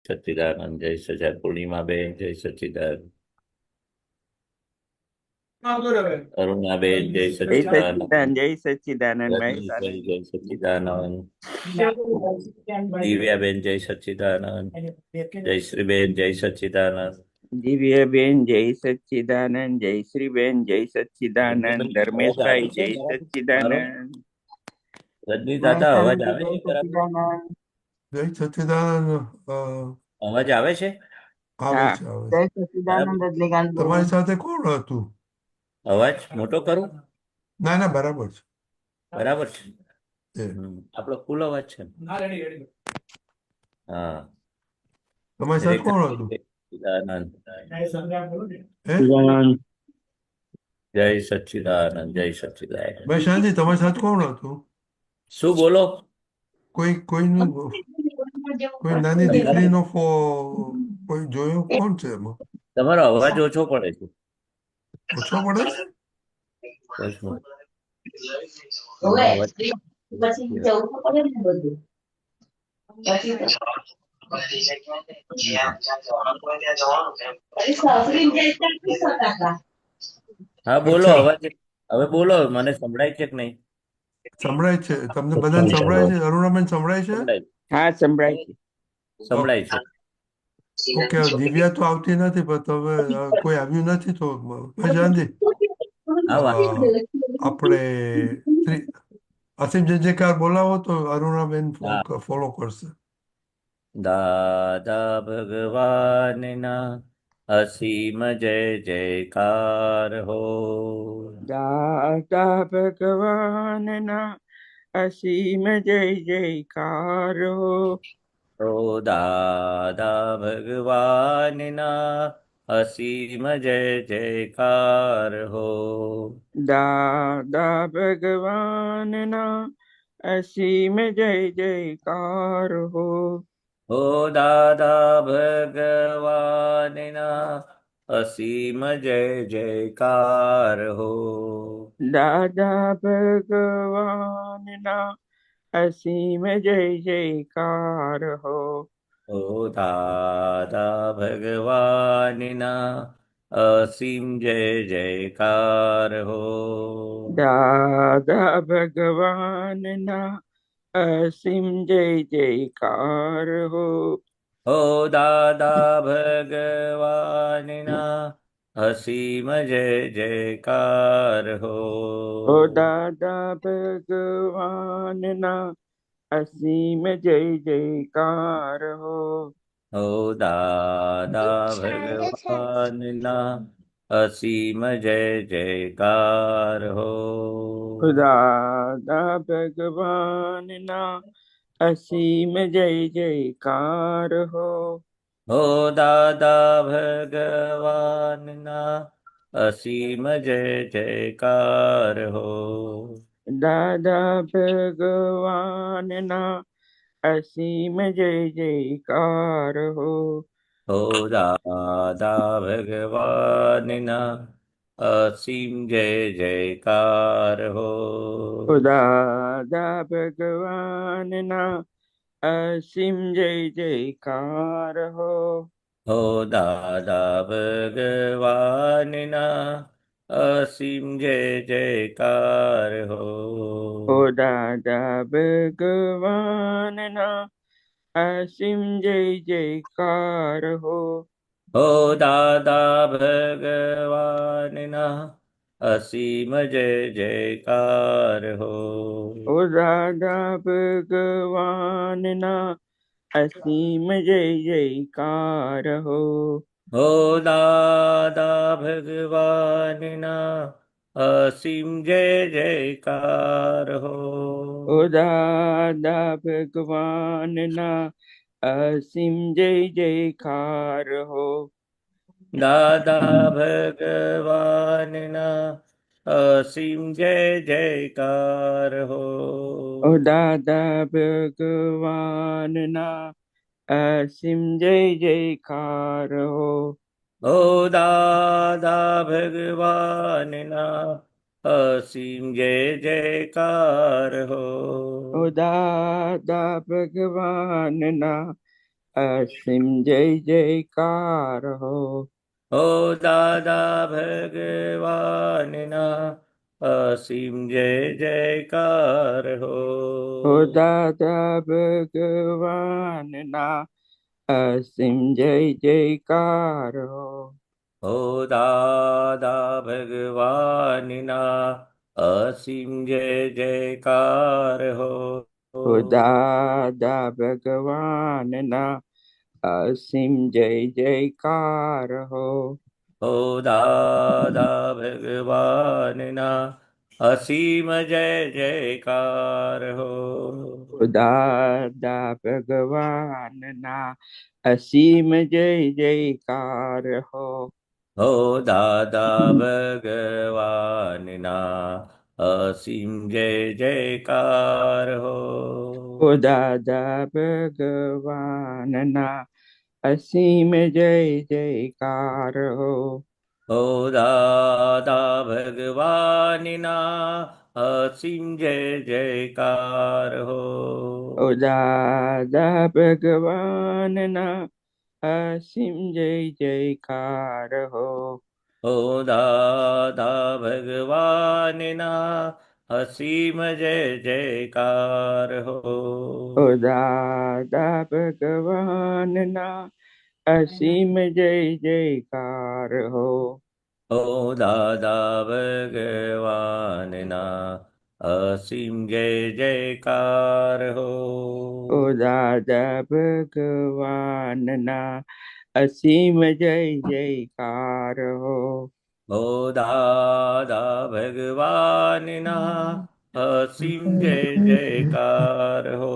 સચ્ચિદાનંદ, જય સચિદાનંદ. પૂર્ણિમાબેન, જય સચ્ચિદાનંદ. અરુણાબેન, જય જય સચ્ચિદાનંદ. સચ્ચિદાનંદ, જય સચ્ચિદાનંદ રજનીશભાઈ, મહેશ. જય સચ્ચિદાનંદ. દિવ્યાબેન, જય સચ્ચિદાનંદ. જયશ્રીબેન, જય સચ્ચિદાનંદ. દિવ્યાબેન, જય સચ્ચિદાનંદ. જયશ્રીબેન, જય સચ્ચિદાનંદ. અવાજ આવે ધર્મેશભાઈ, છે જય મારો? સચ્ચિદાનંદ. રજની દાદા, અવાજ આવે જય છે બરાબર? સચ્ચિદાનંદ. જય સચ્ચિદાનંદ. અવાજ આવે છે આવે હા, છે, આવે જય છે. બરાબર? સચ્ચિદાનંદ રજનીકાંત તમારી સાથે કોણ હતું? અવાજ મોટો કરું? ના ના, બરાબર છે. બરાબર છે. એ આપણો ફૂલ અવાજ છે. હા. તમારી સાથે કોણ રેખાબેન, હતું? જય સચ્ચિદાનંદ. હે જય સચ્ચિદાનંદ, જય સચ્ચિદાનંદ. ભાઈ શાંતિ, તમારી સાથે કોણ હતું? શું બોલો? કોઈનું કોઈ નાની દીકરીનો કોઈ જોયો કોણ છે એમાં? તમારો અવાજ ઓછો પડે છે. ઓછો પડે છે? બસ તમારો અવાજ હા બોલો, અચ્છા, અવાજ હવે બોલો. મને સંભળાય છે કે નહીં? સંભળાય છે. તમને બધાને સંભળાય છે? અરુણાબેન સંભળાય છે? સંભળાય હા, સંભળાય છે. સંભળાય છે. ઓકે, દિવ્યા તો આવતી નથી, પણ તમે કોઈ આવ્યું નથી તો ભાઈ શાંતિ. હા આપણે અસીમ જયકાર બોલાવો તો અરુણાબેન હા. ફોલો કરશે. દાદા ભગવાનના અસીમ જય જયકાર હો. દાદા ભગવાનના અસીમ જય જયકાર હો. ઓ દાદા ભગવાનના અસીમ જય જયકાર હો. દાદા ભગવાનના અસીમ જય જયકાર હો. ઓ દાદા ભગવાનના અસીમ જય જયકાર હો. દાદા ભગવાનના અસીમ જય જયકાર હો. ઓ દાદા ભગવાનના અસીમ જય જયકાર હો. દાદા ભગવાનના અસીમ જય જયકાર હો. ઓ દાદા ભગવાનના અસીમ જય જયકાર હો. ઓ દાદા ભગવાનના અસીમ જય જયકાર હો. ઓ દાદા ભગવાનના અસીમ જય જયકાર હો. દાદા ભગવાનના અસીમ જય જયકાર હો. ઓ દાદા ભગવાનના અસીમ જય જયકાર હો. દાદા ભગવાનના અસીમ જય જયકાર હો. ઓ દાદા ભગવાનના અસીમ જય જયકાર હો. દાદા ભગવાનના અસીમ જય જયકાર હો. ઓ દાદા ભગવાનના અસીમ જય જયકાર હો. ઓ દાદા ભગવાનના અસીમ જય જયકાર હો. ઓ દાદા ભગવાનના અસીમ જય જયકાર હો. ઓ દાદા ભગવાનના અસીમ જય જયકાર હો. ઓ દાદા ભગવાનના અસીમ જય જયકાર હો. ઓ દાદા ભગવાનના અસીમ જય જયકાર હો. દાદા ભગવાનના અસીમ જય જયકાર હો. ઓ દાદા ભગવાનના અસીમ જય જયકાર હો. ઓ દાદા ભગવાનના અસીમ જય જયકાર હો. ઓ દાદા ભગવાનના અસીમ જય જયકાર હો. હો દાદા ભગવાનના અસીમ જય જયકાર હો. ઓ દાદા ભગવાનના અસીમ જય જયકાર હો. હો દાદા ભગવાનના અસીમ જય જયકાર હો. ઓ દાદા ભગવાનના અસીમ જય જયકાર હો. હો દાદા ભગવાનના અસીમ જય જયકાર હો. ઓ દાદા ભગવાનના અસીમ જય જયકાર હો. હો દાદા ભગવાનના અસીમ જય જયકાર હો. ઓ દાદા ભગવાનના અસીમ જય જયકાર હો. હો દાદા ભગવાનના અસીમ જય જયકાર હો. ઓ દાદા ભગવાનના અસીમ જય જયકાર હો. હો દાદા ભગવાનના અસીમ જય જયકાર હો. ઓ દાદા ભગવાનના અસીમ જય જયકાર હો. હો દાદા ભગવાનના અસીમ જય જયકાર હો. ઓ દાદા ભગવાનના અસીમ જય જયકાર હો. હો દાદા ભગવાનના અસીમ જય જયકાર હો.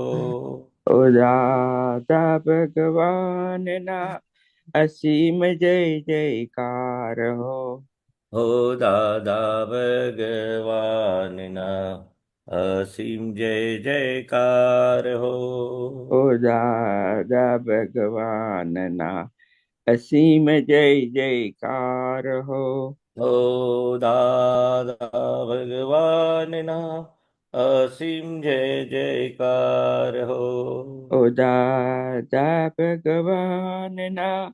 ઓ દાદા ભગવાનના અસીમ જય જયકાર હો. હો દાદા ભગવાનના અસીમ જય જયકાર હો. ઓ દાદા ભગવાનના અસીમ જય જયકાર હો. હો દાદા ભગવાનના અસીમ જય જયકાર હો. ઓ દાદા ભગવાનના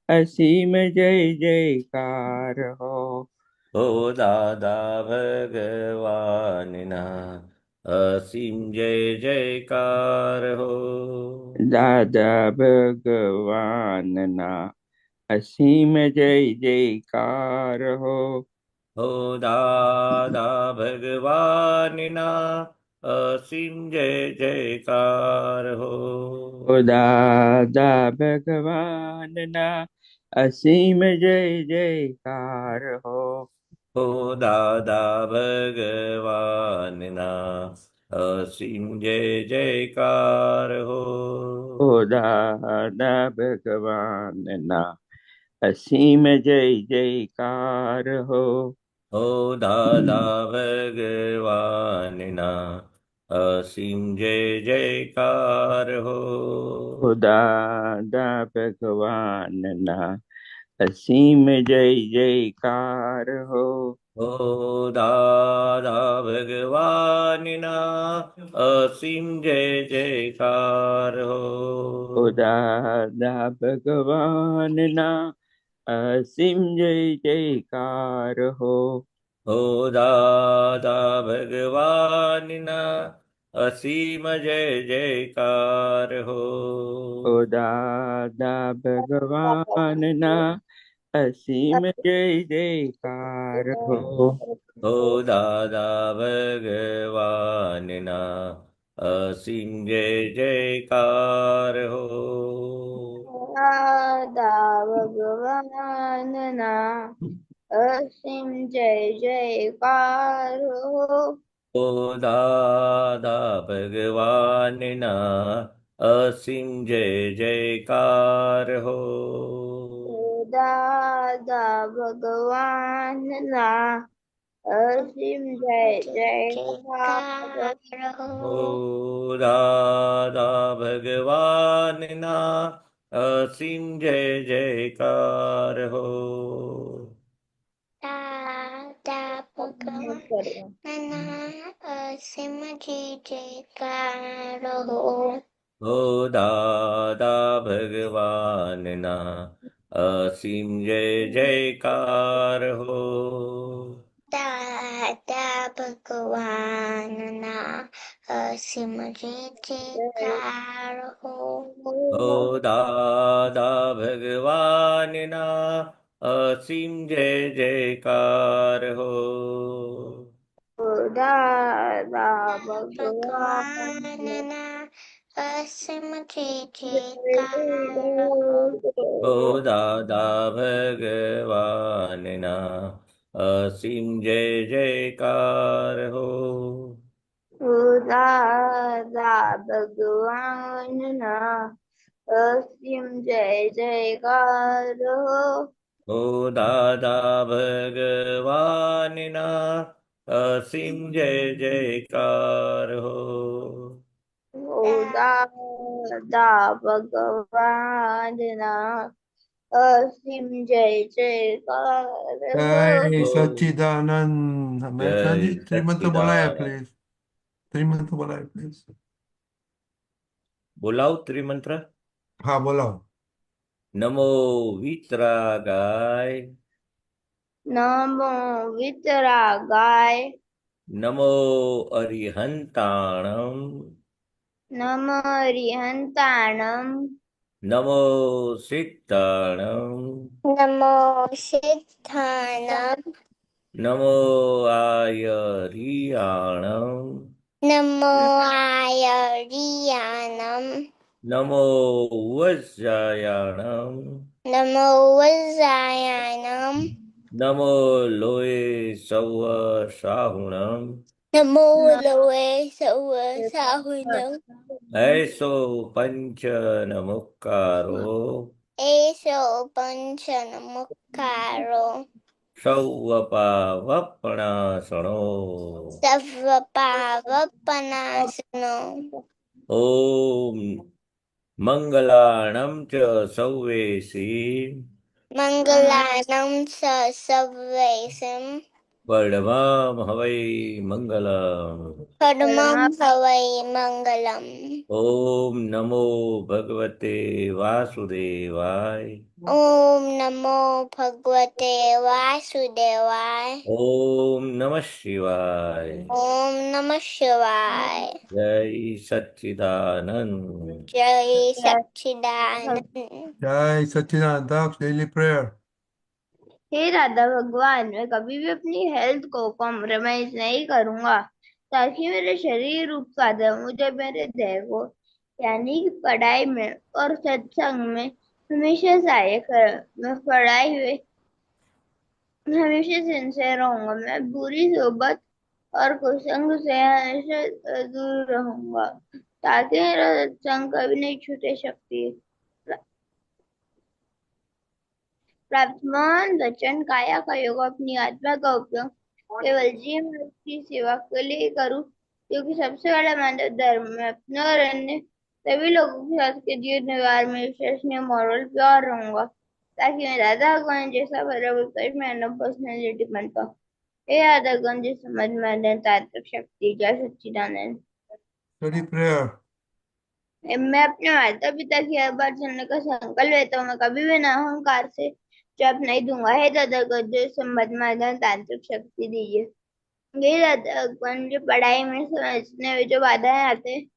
અસીમ જય જયકાર હો. હો દાદા ભગવાનના અસીમ જય જયકાર હો. દાદા ભગવાનના અસીમ જય જયકાર હો. હો દાદા ભગવાનના અસીમ જય જયકાર હો. ઓ દાદા ભગવાનના અસીમ જય જયકાર હો. હો દાદા ભગવાનના અસીમ જય જયકાર હો. ઓ દાદા ભગવાનના અસીમ જય જયકાર હો. હો દાદા ભગવાનના અસીમ જય જયકાર હો. ઓ દાદા ભગવાનના અસીમ જય જયકાર હો. હો દાદા ભગવાનના અસીમ જય જયકાર હો. ઓ દાદા ભગવાનના અસીમ જય જયકાર હો. હો દાદા ભગવાનના અસીમ જય જયકાર હો. ઓ દાદા ભગવાનના અસીમ જય જયકાર હો. હો દાદા ભગવાનના અસીમ જય જયકાર હો. દાદા ભગવાનના અસીમ જય જયકાર હો. હો દાદા ભગવાનના અસીમ જય જયકાર હો. દાદા ભગવાનના અસીમ જય જયકાર હો હો. દાદા ભગવાનના અસીમ જય જયકાર હો. દાદા ભગવાનના અસીમ જય જયકાર હો. ઓ દાદા ભગવાનના અસીમ જય જયકાર હો. દાદા ભગવાનના અસીમ જય જયકાર હો. ઓ દાદા ભગવાનના અસીમ જય જયકાર હો. દાદા ભગવાન ભગવાનના અસીમ જય જયકાર હો. ઓ દાદા ભગવાનના અસીમ જય જયકાર હો. દાદા ભગવાનના અસીમ જય જયકાર હો. ઓ દાદા ભગવાનના અસીમ જય જયકાર હો. દાદા ભગવાનના અસીમ જય જયકાર હો. જય સચ્ચિદાનંદ મહેતાજી જય શ્રીમંત બોલાયા સચ્ચિદાનંદ. પ્લીઝ શ્રીમંત બોલાયા પ્લીઝ બોલાવ ત્રિમંત્ર. હા બોલાવો નમો વિતરાગાય, નમો વિતરાગાય, નમો અરિહંતાણમ, નમો રિહંતાણમ, નમો સિદ્ધાણમ, નમો સિદ્ધાણમ, નમો આયરિયાણમ, નમો આયરિયાણમ, નમો વજ્જાયાણમ, નમો વજ્જાયાણમ, નમો લોય સૌ સાહુણમ, નમો લોએ સૌ સાહુણમ, એસો પંચ નમુકારો, એસો પંચન મુખારો, સૌવપાવપણાસણો, સર્વ પાવપનાશનો, ઓમ મંગલાણમ ચ સૌવેસી, મંગલાનમ સર્વેશમ, વર્ધમામ હવૈ મંગલમ. પરમં હવૈ મંગલમ. ઓમ નમો ભગવતે વાસુદેવાય, ઓમ નમો ભગવતે વાસુદેવાય. ઓમ નમઃ શિવાય. ઓમ નમઃ શિવાય. જય સચ્ચિદાનંદ. જય સચ્ચિદાનંદ. જય सच्चिदानंद दक्ष डेली प्रेयर हे राधा भगवान, मैं कभी भी अपनी हेल्थ को कॉम्प्रोमाइज नहीं करूंगा ताकि मेरे शरीर रूप साधन मुझे मेरे देह को यानी कि पढ़ाई में और सत्संग में हमेशा सहायक करे। मैं पढ़ाई में हमेशा सिंसियर रहूंगा। मैं बुरी सोबत और कुसंग से हमेशा दूर रहूंगा ताकि मेरा सत्संग कभी नहीं छूटे। शक्ति प्राप्त मन वचन काया का योग अपनी आत्मा का उपयोग केवल जीव की सेवा के लिए करूं, क्योंकि सबसे बड़ा मानव धर्म में अपने और अन्य सभी लोगों के साथ के जीवन व्यवहार में विश्वसनीय मॉरल प्योर रहूंगा ताकि मैं राधा भगवान जैसा भरपूर में अनब पर्सनैलिटी बन पाऊं। हे राधा भगवान जी समझ में तात्विक शक्ति जय सच्चिदानंद। स्टडी प्रेयर मैं अपने माता पिता की हर बार सुनने का संकल्प लेता हूँ। मैं कभी भी ना अहंकार से जप नहीं दूंगा। हे दादा जो संबद्ध तांत्रिक शक्ति दीजिए। हे दादा भगवान जो पढ़ाई में समझने में जो बाधाएं आते हैं,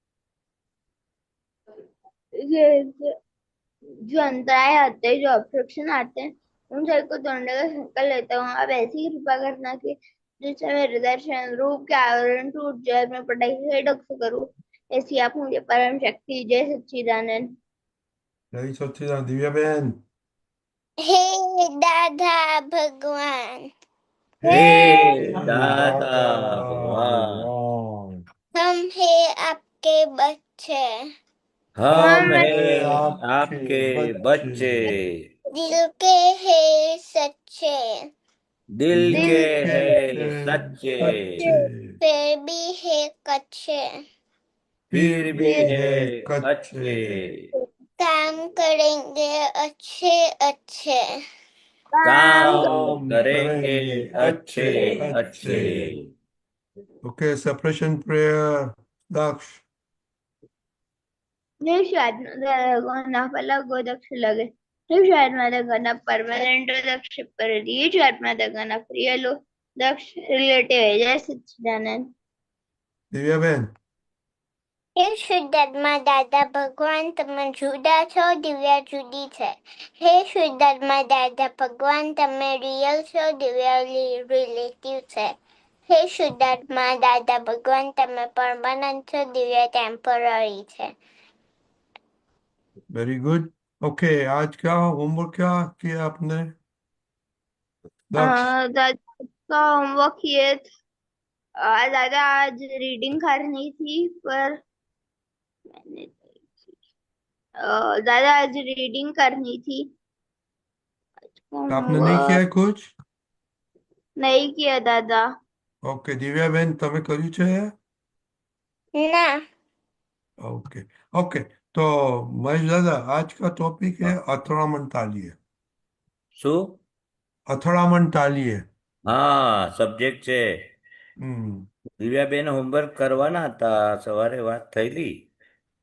जो अंतराय आते हैं, जो ऑब्स्ट्रक्शन आते हैं, उन सबको तोड़ने का संकल्प लेता हूँ। अब ऐसी कृपा करना कि जिससे मेरे दर्शन रूप के आवरण टूट जाए, मैं पढ़ाई से ढक से करूँ। ऐसी आप मुझे परम शक्ति जय सच्चिदानंद। जय सच्चिदानंद दिव्या बहन हे दादा भगवान, हे दादा दाता भगवान, भगवान हम है आपके बच्चे, हम है हैं आपके आपके बच्चे बच्चे, दिल के है सच्चे, दिल दिल के के हैं हैं सच्चे, सच्चे फिर भी है कच्चे, फिर भी है है कच्चे अच्छे, काम करेंगे अच्छे अच्छे, काम काम करेंगे करेंगे अच्छे अच्छे अच्छे. ओके सेपरेशन प्रेयर दक्ष નિસ્વાર્થમાં ગોદક્ષ લગે નિસ્વાર્થમાં પરમાનન્ટ દક્ષ પર નિસ્વાર્થમાં પ્રિય દક્ષ રિલેટિવ જય સચ્ચિદાનંદ. દિવ્યાબેન, હે શુદ્ધાત્મા દાદા ભગવાન, તમે જુદા છો, દિવ્યા જુદી છે. હે શુદ્ધાત્મા દાદા ભગવાન, તમે રિયલ છો, દિવ્યા રિલેટિવ છે. હે શુદ્ધાત્મા દાદા ભગવાન, તમે પરમાનન્ટ છો, દિવ્યા ટેમ્પરરી છે. Very good. ओके, आज क्या होमवर्क क्या किया आपने? दक्ष, दादा का होमवर्क ये दादा आज रीडिंग करनी थी पर मैंने दादा आज रीडिंग करनी थी, आपने नहीं किया है कुछ? नहीं किया दादा. ओके દિવ્યાબેન, તમે કર્યું છે? ના. ओके. ओके, तो महेश दादा, आज का टॉपिक है અથડામણ તાલીએ. શું? અથડામણ તાલીએ. હા, સબ્જેક્ટ છે. હમ દિવ્યાબેન હોમવર્ક કરવાના હતા, સવારે વાત થયેલી.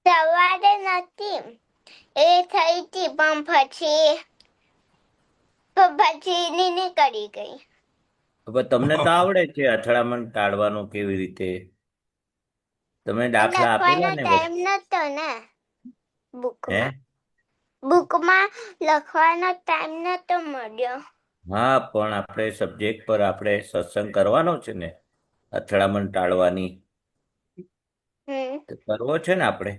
સવારે નથી, એ થઈ હતી પણ પછી ની કરી ગઈ. હવે તમને તો આવડે છે અથડામણ ટાળવાનું કેવી રીતે? તમે દાખલા લખવાનો આપેલા ને ટાઈમ નતો ને હે? બુકમાં લખવાનો ટાઈમ નતો મળ્યો. હા, પણ આપણે સબ્જેક્ટ પર આપણે સત્સંગ કરવાનો છે ને, અથડામણ ટાળવાની. તો કરવો છે ને આપણે.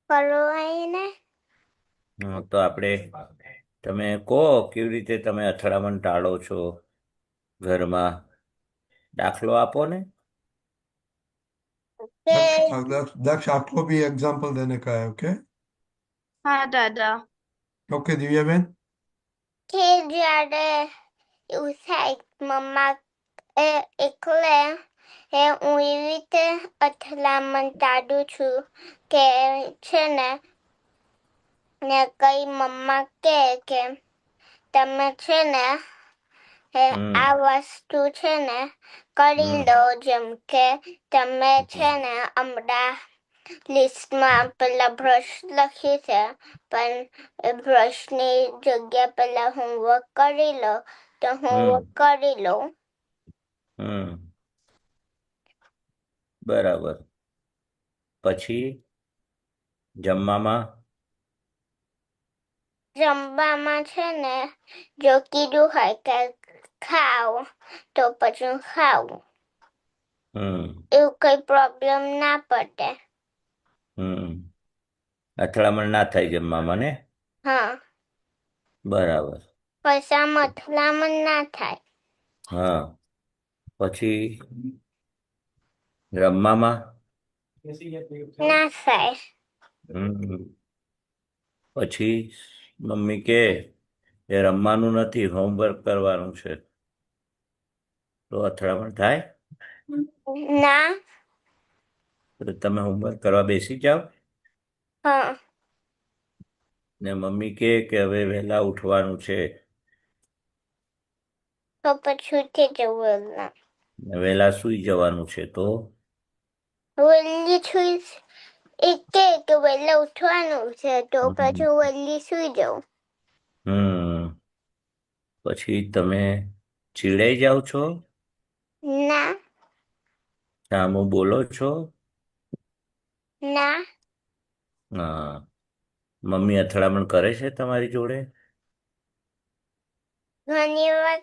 કરવાઈને તો આપણે તમે કહો કેવી રીતે તમે અથડામણ ટાળો છો ઘરમાં, દાખલો આપો ને. दक्ष आपको भी एग्जाम्पल देने का है. ओके. हाँ दादा. ओके दिव्याबेन. કે જ્યારે એવું થાય મમ્મા એકલે હું એવી રીતે અથડામણ ટાળું છું કે છે ને કઈ મમ્મા કે તમે છે ને આ વસ્તુ છે ને કરી લો, જેમ કે તમે છે ને હમણાં લિસ્ટમાં પેલા બ્રશ લખી છે પણ બ્રશની જગ્યા પેલા હોમવર્ક કરી લો, તો હોમવર્ક કરી લો. બરાબર. પછી જમવામાં છે ને જો કીધું હોય કે ખાવ તો પછી ખાવું, એવું કઈ પ્રોબ્લેમ ના પડે. અથડામણ ના થાય જમવામાં ને? હા. બરાબર. પછી આમ અથડામણ ના થાય. હા. પછી રમવામાં ના થાય. પછી મમ્મી કે એ રમવાનું નથી, હોમવર્ક કરવાનું છે, તો અથડામણ થાય? ના. તો તમે હોમવર્ક કરવા બેસી જાઓ હા. ને મમ્મી કે હવે વહેલા ઉઠવાનું છે, તો પછી ઉઠી જવું. ને વહેલા સૂઈ જવાનું છે, તો વહેલી સુઈ કે વહેલા ઉઠવાનું છે તો પછી વહેલી સુઈ જાઉં. પછી તમે ચીડાઈ જાઓ છો? ના. સામું બોલો છો? ના. હા. મમ્મી અથડામણ કરે છે તમારી જોડે? ઘણી વાર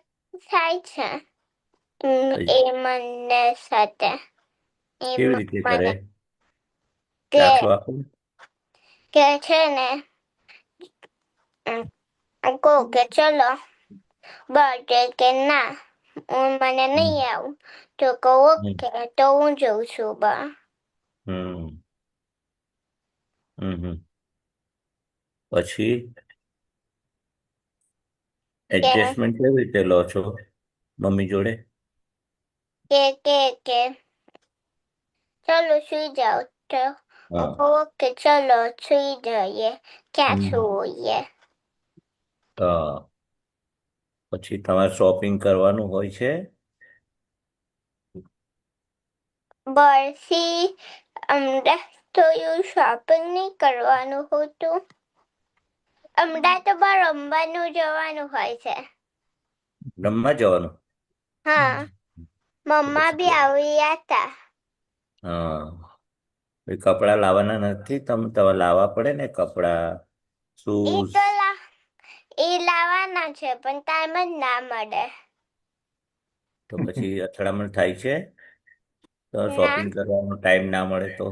થાય છે એ મને સાથે. કેવી રીતે કરે? કે દાખલો આપો. છે ને કહો કે ચલો બર્થડે, કે ના હું મને નહીં આવું, તો કહું ઓકે તો હું જઉં છું બા. પછી એડજસ્ટમેન્ટ કેવી રીતે લો છો મમ્મી જોડે? કે ચલો સુઈ જાઓ, તો ઓકે ચલો સુઈ જઈએ, ક્યાં સુઈએ. પછી તમારે શોપિંગ કરવાનું હોય છે? બરફી તો એવું શોપિંગ નહીં કરવાનું હોતું? હમણાં તો બહાર રમવાનું જવાનું હોય છે. રમવા જવાનું? હા, તો મમ્મા બી પછી આવ્યા હતા. હા, એ કપડાં લાવવાના નથી? તમે લાવવા પડે ને કપડાં, એ શૂઝ. તો એ લાવવાના છે પણ ટાઈમ જ ના મળે. તો પછી અથડામણ થાય છે તો ના શોપિંગ કરવાનો ટાઈમ ના મળે તો?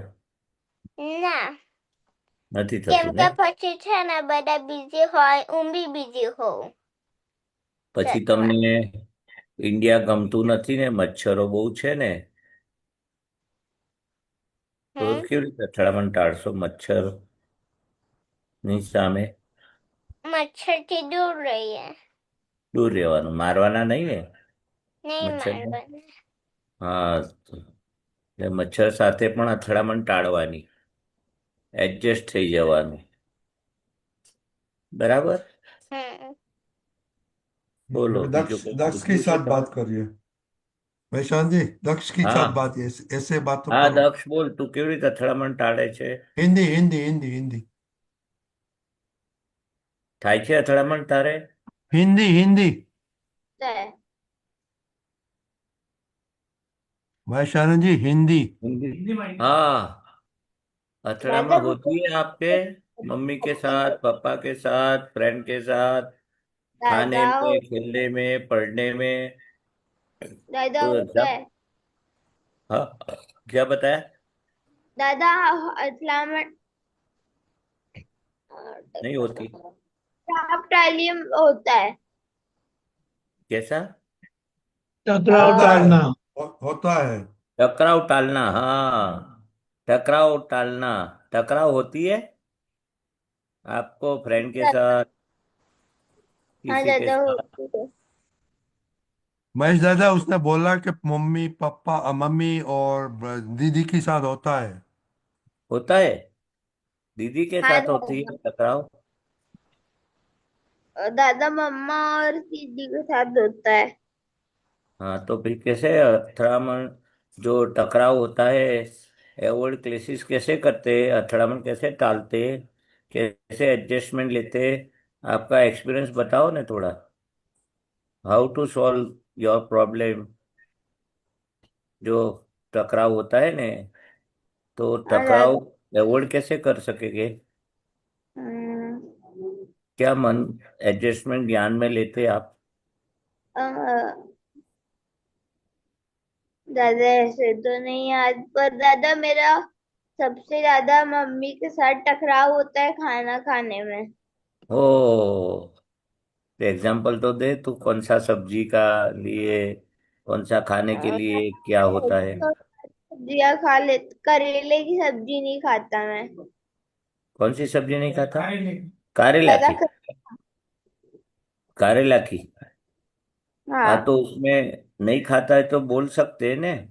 ના, નથી કેમ થતું કે ને? પછી છે ને બધા બીજી હોય, હું બી બીજી હોઉં. પછી એટલે તમને ઇન્ડિયા ગમતું નથી ને? મચ્છરો બહુ છે ને, તો કેવી રીતે અથડામણ ટાળશો મચ્છર ની સામે? મચ્છરથી દૂર રહીએ. દૂર રહેવાનું, મારવાના નહીં ને નહીં મચ્છરને? મારવાના. હા, એટલે મચ્છર સાથે પણ અથડામણ ટાળવાની, એડજસ્ટ થઈ જવાનું, બરાબર? હમ બોલો, अभी બીજું दक्ष કોઈ दक्ष के પૂછવું છે साथ बात તમારે? करिए। वैशाली जी, दक्ष के હા साथ बात, ऐसे बात तो હા, करो। દક્ષ બોલ, તું કેવી રીતે અથડામણ ટાળે છે? हिंदी हिंदी हिंदी हिंदी થાય છે અથડામણ તારે? हिंदी हिंदी है। वैशाली जी, हिंदी। हाँ, दादा અથડાमण होती है आपके मम्मी के साथ, पापा के साथ, फ्रेंड के साथ, खाने दादा में, खेलने में, पढ़ने में? दादा तो होता जब है। हाँ, क्या बताया? दादा અથડામણ नहीं होती? टाइलियम होता है। कैसा? टकराव होता है, टालना। होता है। टकराव टालना, हाँ, टकराव टालना। टकराव होती है आपको फ्रेंड के साथ, हाँ किसी के दादा साथ? होती है। महेश दादा, उसने बोला कि मम्मी पापा, मम्मी और दीदी के साथ होता है। होता है? दीदी के हाँ साथ होती है टकराव? दादा मम्मा और दीदी के साथ होता है। हाँ, तो फिर कैसे અથડામણ, जो टकराव होता है, एवॉइड क्लेसेस कैसे करते, અથડાमण कैसे टालते, कैसे एडजस्टमेंट लेते? आपका एक्सपीरियंस बताओ ना थोड़ा, how to solve your problem, जो टकराव होता है ने, तो हाँ टकराव दादा। एवॉइड कैसे कर सकेंगे? हम्म, क्या मन एडजस्टमेंट ज्ञान में लेते आप? अ, दादा ऐसे तो नहीं याद, पर दादा मेरा सबसे ज्यादा मम्मी के साथ टकराव होता है खाना खाने में। ओ, एग्जाम्पल तो दे तू, कौन सा सब्जी का लिए, कौन सा खाने के लिए क्या होता है? तो सब्जियां खा ले, करेले की सब्जी नहीं खाता मैं। कौन सी सब्जी नहीं खाता? करेला दादा की? करेला की? हाँ, हाँ तो उसमें नहीं खाता है तो बोल सकते हैं ने,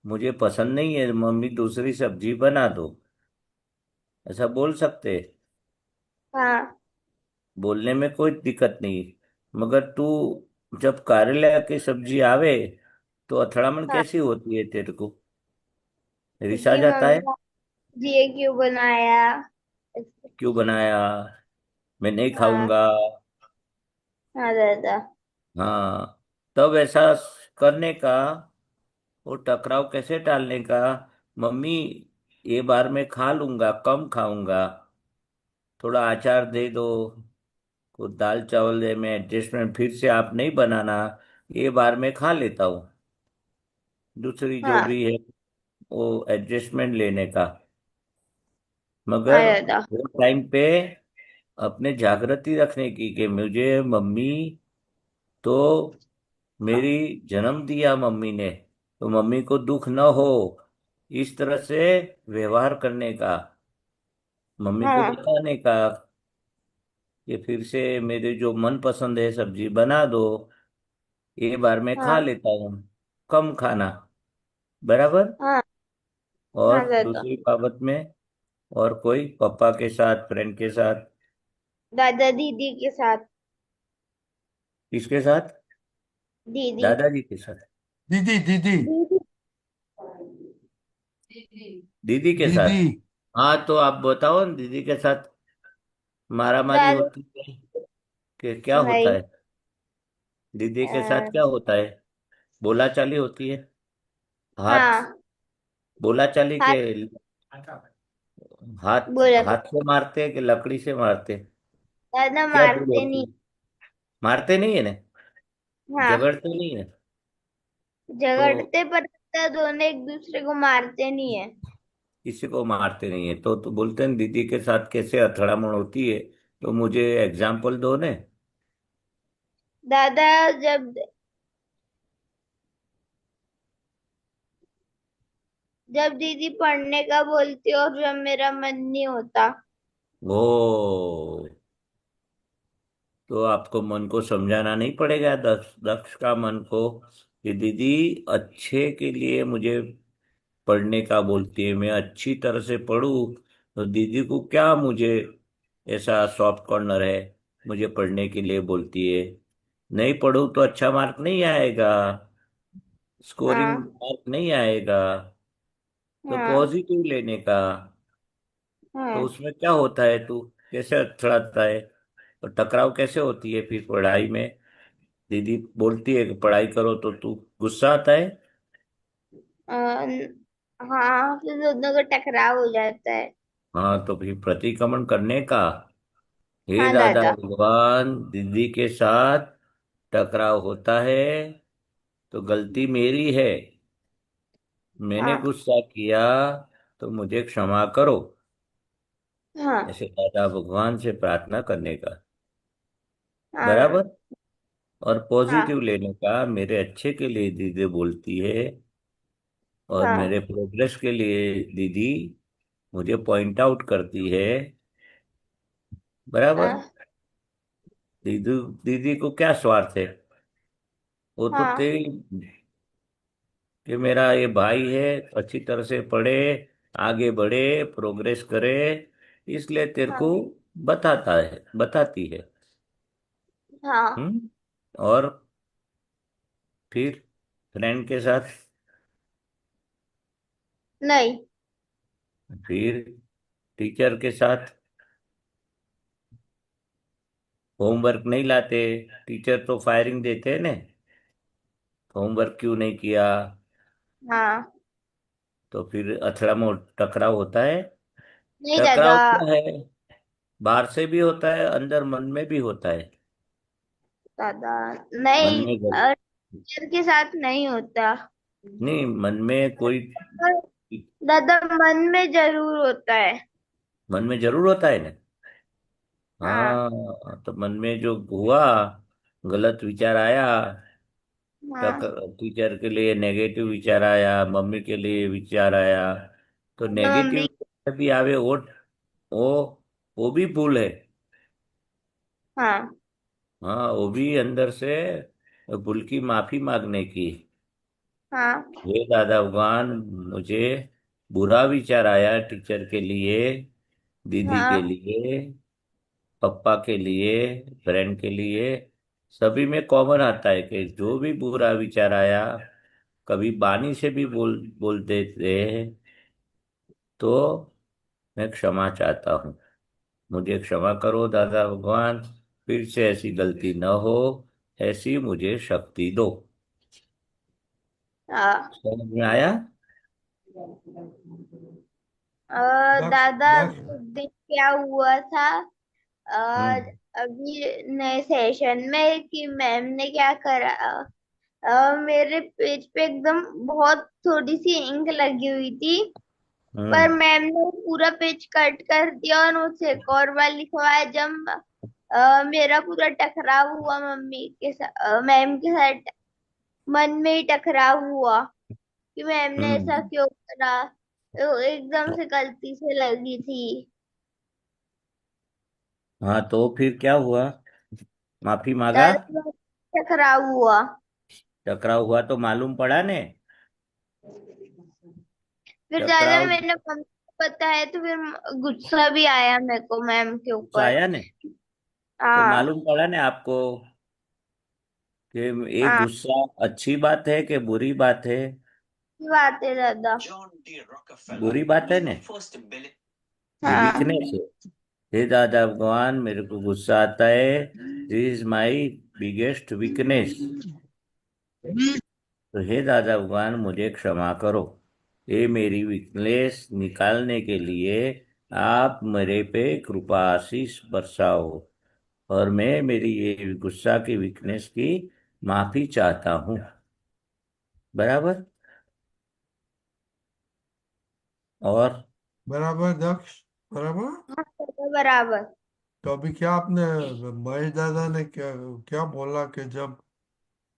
मुझे पसंद नहीं है, मम्मी दूसरी सब्जी बना दो, ऐसा बोल सकते हैं। हाँ बोलने में कोई दिक्कत नहीं, मगर तू जब करेला की सब्जी आवे तो અથડામણ हाँ, कैसी होती है तेरे को? रिस आ क्योंकि जाता है? मम्मी ये क्यों बनाया। क्यों बनाया, मैं नहीं हाँ खाऊंगा? हाँ दादा। हाँ, तब ऐसा करने का, वो टकराव कैसे टालने का? मम्मी, ये बार मैं खा लूंगा, कम खाऊंगा, थोड़ा अचार दे दो, कुछ दाल चावल दे, मैं एडजस्टमेंट फिर से आप नहीं बनाना, ये बार मैं खा लेता हूँ, दूसरी जो हाँ भी है वो एडजस्टमेंट लेने का। हाँ मगर दादा। वो टाइम पे अपने जागृति रखने की कि मुझे मम्मी तो, मेरी जन्म दिया मम्मी ने, तो मम्मी को दुख न हो, इस तरह से व्यवहार करने का, मम्मी को हाँ बताने का कि फिर से मेरे जो मन पसंद है सब्जी बना दो, ये बार मैं खा हाँ लेता हूँ, कम खाना, बराबर? हाँ हाँ और दादा। दूसरी बाबत में, और कोई पापा के साथ, फ्रेंड के साथ? दादा दीदी के साथ। किसके साथ? दीदी दादाजी के साथ? दीदी दीदी दीदी दीदी के दीदी साथ? हाँ, तो आप बताओ ना, दीदी के साथ मारामारी दादा होती है कि क्या होता नहीं। है? दीदी के साथ अ, क्या होता है? बोलाचाली होती है? हाथ हाँ। बोलाचाली के हाथ हाथ बोला। हाथ से मारते हैं कि लकड़ी से मारते हैं? दादा क्या दूर मारते होती नहीं। है? मारते नहीं है ना? हाँ, झगड़ते नहीं है? तो झगड़ते पर दादा दोनों एक दूसरे को मारते नहीं है। किसी को मारते नहीं है तो बोलते हैं दीदी के साथ कैसे अथड़ामण होती है? तो मुझे एग्जाम्पल दो ने। दादा जब जब दीदी पढ़ने का बोलती है और जब मेरा मन नहीं होता। वो तो आपको मन को समझाना नहीं पड़ेगा, दक्ष दक्ष का मन को, कि दीदी अच्छे के लिए मुझे पढ़ने का बोलती है, मैं अच्छी तरह से पढूं, तो दीदी को क्या मुझे ऐसा सॉफ्ट कॉर्नर है, मुझे पढ़ने के लिए बोलती है। नहीं पढ़ूं तो अच्छा मार्क नहीं आएगा, स्कोरिंग हाँ। मार्क नहीं आएगा। तो हाँ। पॉजिटिव लेने का। तो हाँ। उसमें क्या होता है, तू कैसे अथड़ाता है? और टकराव कैसे होती है फिर पढ़ाई में? दीदी बोलती है कि पढ़ाई करो तो तू गुस्सा आता है? हाँ, फिर दोनों का टकराव हो जाता है। हाँ, तो फिर प्रतिक्रमण करने का। हे हाँ दादा दादा। भगवान, दीदी के साथ टकराव होता है तो गलती मेरी है, मैंने हाँ। गुस्सा किया, तो मुझे क्षमा करो। हाँ। ऐसे दादा भगवान से प्रार्थना करने का। हाँ। बराबर। और हाँ। पॉजिटिव लेने का, मेरे अच्छे के लिए दीदी बोलती है, और मेरे हाँ। प्रोग्रेस के लिए दीदी मुझे पॉइंट आउट करती है। बराबर। हाँ। दीदी दीदी को क्या स्वार्थ है? वो तो हाँ। तेरी, कि मेरा ये भाई है, अच्छी तरह से पढ़े, आगे बढ़े, प्रोग्रेस करे, इसलिए तेरे को हाँ। बताता है, बताती है। हाँ। और फिर फ्रेंड के साथ, नहीं। फिर टीचर के साथ होमवर्क नहीं लाते, टीचर तो फायरिंग देते हैं ना, होमवर्क क्यों नहीं किया? हाँ। तो फिर अथड़ा मोड़ टकराव होता है। नहीं दादा। टकराव क्या है? बाहर से भी होता है, अंदर मन में भी होता है। दादा मन नहीं, में टीचर के साथ नहीं होता। नहीं, मन में कोई, दादा मन में जरूर होता है। मन में जरूर होता है ना। हाँ। हाँ, तो मन में जो हुआ, गलत विचार आया, हाँ। टीचर के लिए नेगेटिव विचार आया, मम्मी के लिए विचार आया, तो मम्मी। नेगेटिव भी आवे, वो वो भी भूल है। हाँ। हाँ, वो भी अंदर से भूल की माफी मांगने की। हाँ। हे दादा भगवान, मुझे बुरा विचार आया टीचर के लिए, दीदी के हाँ। लिए, पप्पा के लिए, फ्रेंड के लिए, सभी में कॉमन आता है कि जो भी बुरा विचार आया, कभी बानी से भी बोल देते हैं, तो मैं क्षमा चाहता हूँ, मुझे क्षमा करो दादा भगवान, फिर से ऐसी गलती न हो, ऐसी मुझे शक्ति दो। हाँ। समझ में आया? दक्ष दादा दक्ष उस दिन क्या हुआ था? हम्म। अभी नए सेशन में कि मैम ने क्या करा, मेरे पेज पे एकदम बहुत थोड़ी सी इंक लगी हुई थी। पर हम्म। मैम ने पूरा पेज कट कर दिया और मुझसे एक और बार लिखवाया। जब मेरा पूरा टकराव हुआ मम्मी के साथ, मैम के साथ, मन में ही टकराव हुआ कि मैम ने ऐसा हम्म। क्यों करा। तो एकदम से गलती से लगी थी। हाँ, तो फिर क्या हुआ? माफी मांगा? दादा टकराव हुआ। टकराव हुआ तो मालूम पड़ा ने? फिर ज्यादा टकराव मैंने मम्मी को बताया तो फिर गुस्सा भी आया मेरे को मैम के गुस्सा ऊपर। आया ने? तो हाँ। मालूम पड़ा ने आपको कि ये हाँ। गुस्सा अच्छी बात है कि बुरी बात है? ये बात है दादा। बुरी बात है ने? ये हाँ वीकनेस है। हे दादा भगवान, मेरे को गुस्सा आता है, this is my biggest weakness. तो हे दादा भगवान, मुझे क्षमा करो। ये मेरी वीकनेस निकालने के लिए आप मेरे पे कृपा आशीष बरसाओ, और मैं मेरी ये गुस्सा की वीकनेस की माफी चाहता हूँ। बराबर। और बराबर दक्ष? बराबर। हाँ दादा बराबर। तो अभी क्या आपने, महेश दादा ने क्या क्या बोला कि जब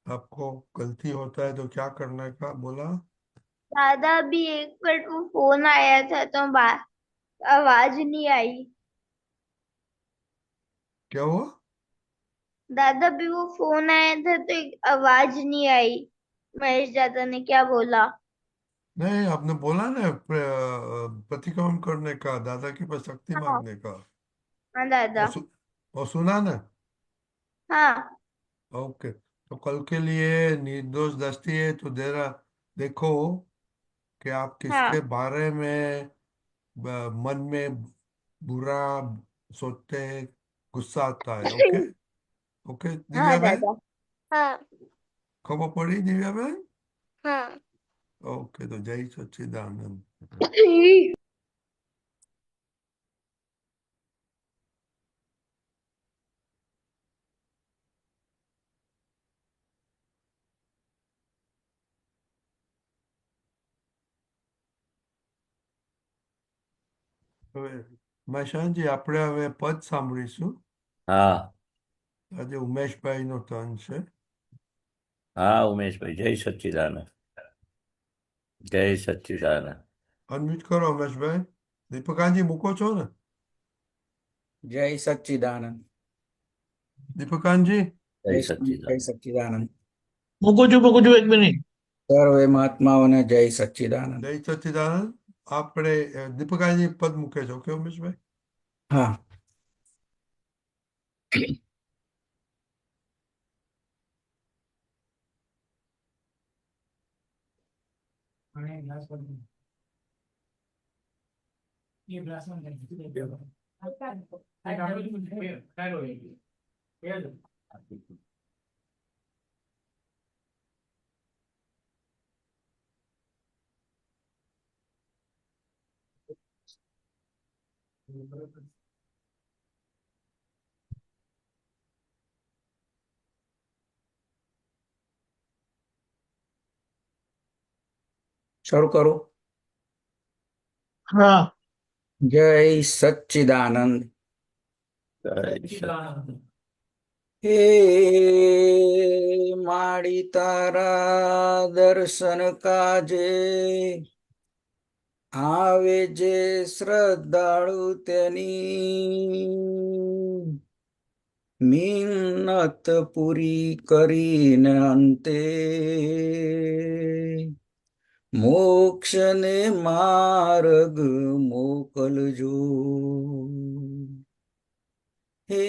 आपको गलती होता है तो क्या करने का बोला? दादा अभी एक मिनट वो फोन आया था तो आवाज नहीं आई। क्या हुआ? दादा अभी वो फोन आया था तो एक आवाज नहीं आई। महेश दादा ने क्या बोला? नहीं, आपने बोला ना प्रतिक्रमण करने का, दादा के पास शक्ति हाँ मांगने का। हाँ दादा। और, और सुना ना? हाँ ओके, तो कल के लिए निर्दोष दस्ती है तो देखो कि आप किसके हाँ बारे में मन में बुरा सोचते हैं, गुस्सा आता है। ओके। ओके हाँ दिव्या बहन, दादा। हाँ खबर पड़ी दिव्या बहन? हाँ। ओके, तो जय सच्चिदानंद। હવે મહેશાનજી, આપણે હવે પદ સાંભળીશું. हाँ આજે ઉમેશભાઈનો ટર્ન છે. हाँ उमेश भाई, जय सच्चिदानंद। जय सच्चिदानंद। અનમ્યુટ કરો ઉમેશભાઈ. દીપકાજી મૂકો છો ને? जय सच्चिदानंद। દીપકાનજી. जय जय सच्चिदानंद। सच्चिदानंद। મૂકું છું 1 મિનિટ. સર્વે મહાત્માઓને જય સચ્ચિદાનંદ। જય સચ્ચિદાનંદ. આપણે દીપકાજી પદ મૂકે છે. ઓકે ઉમેશભાઈ. હા। શરૂ કરો। હા જય સચ્ચિદાનંદ। जय सच्चिदानंद। હે માડી તારા દર્શન કાજે આવે જે શ્રદ્ધાળુ તેની મિન્નત પૂરી કરીને અંતે મોક્ષને માર્ગ મોકલજો। હે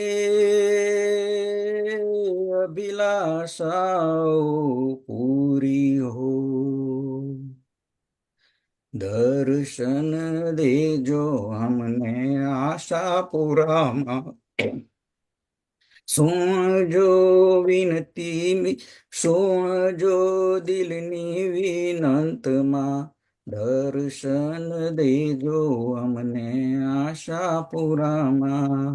અભિલાષાઓ પૂરી હો, દર્શન દેજો અમને આશા પૂરામાં। સુણજો વિનતી, સુણજો દિલની વિનંતમાં, દર્શન દેજો અમને આશા પૂરામાં।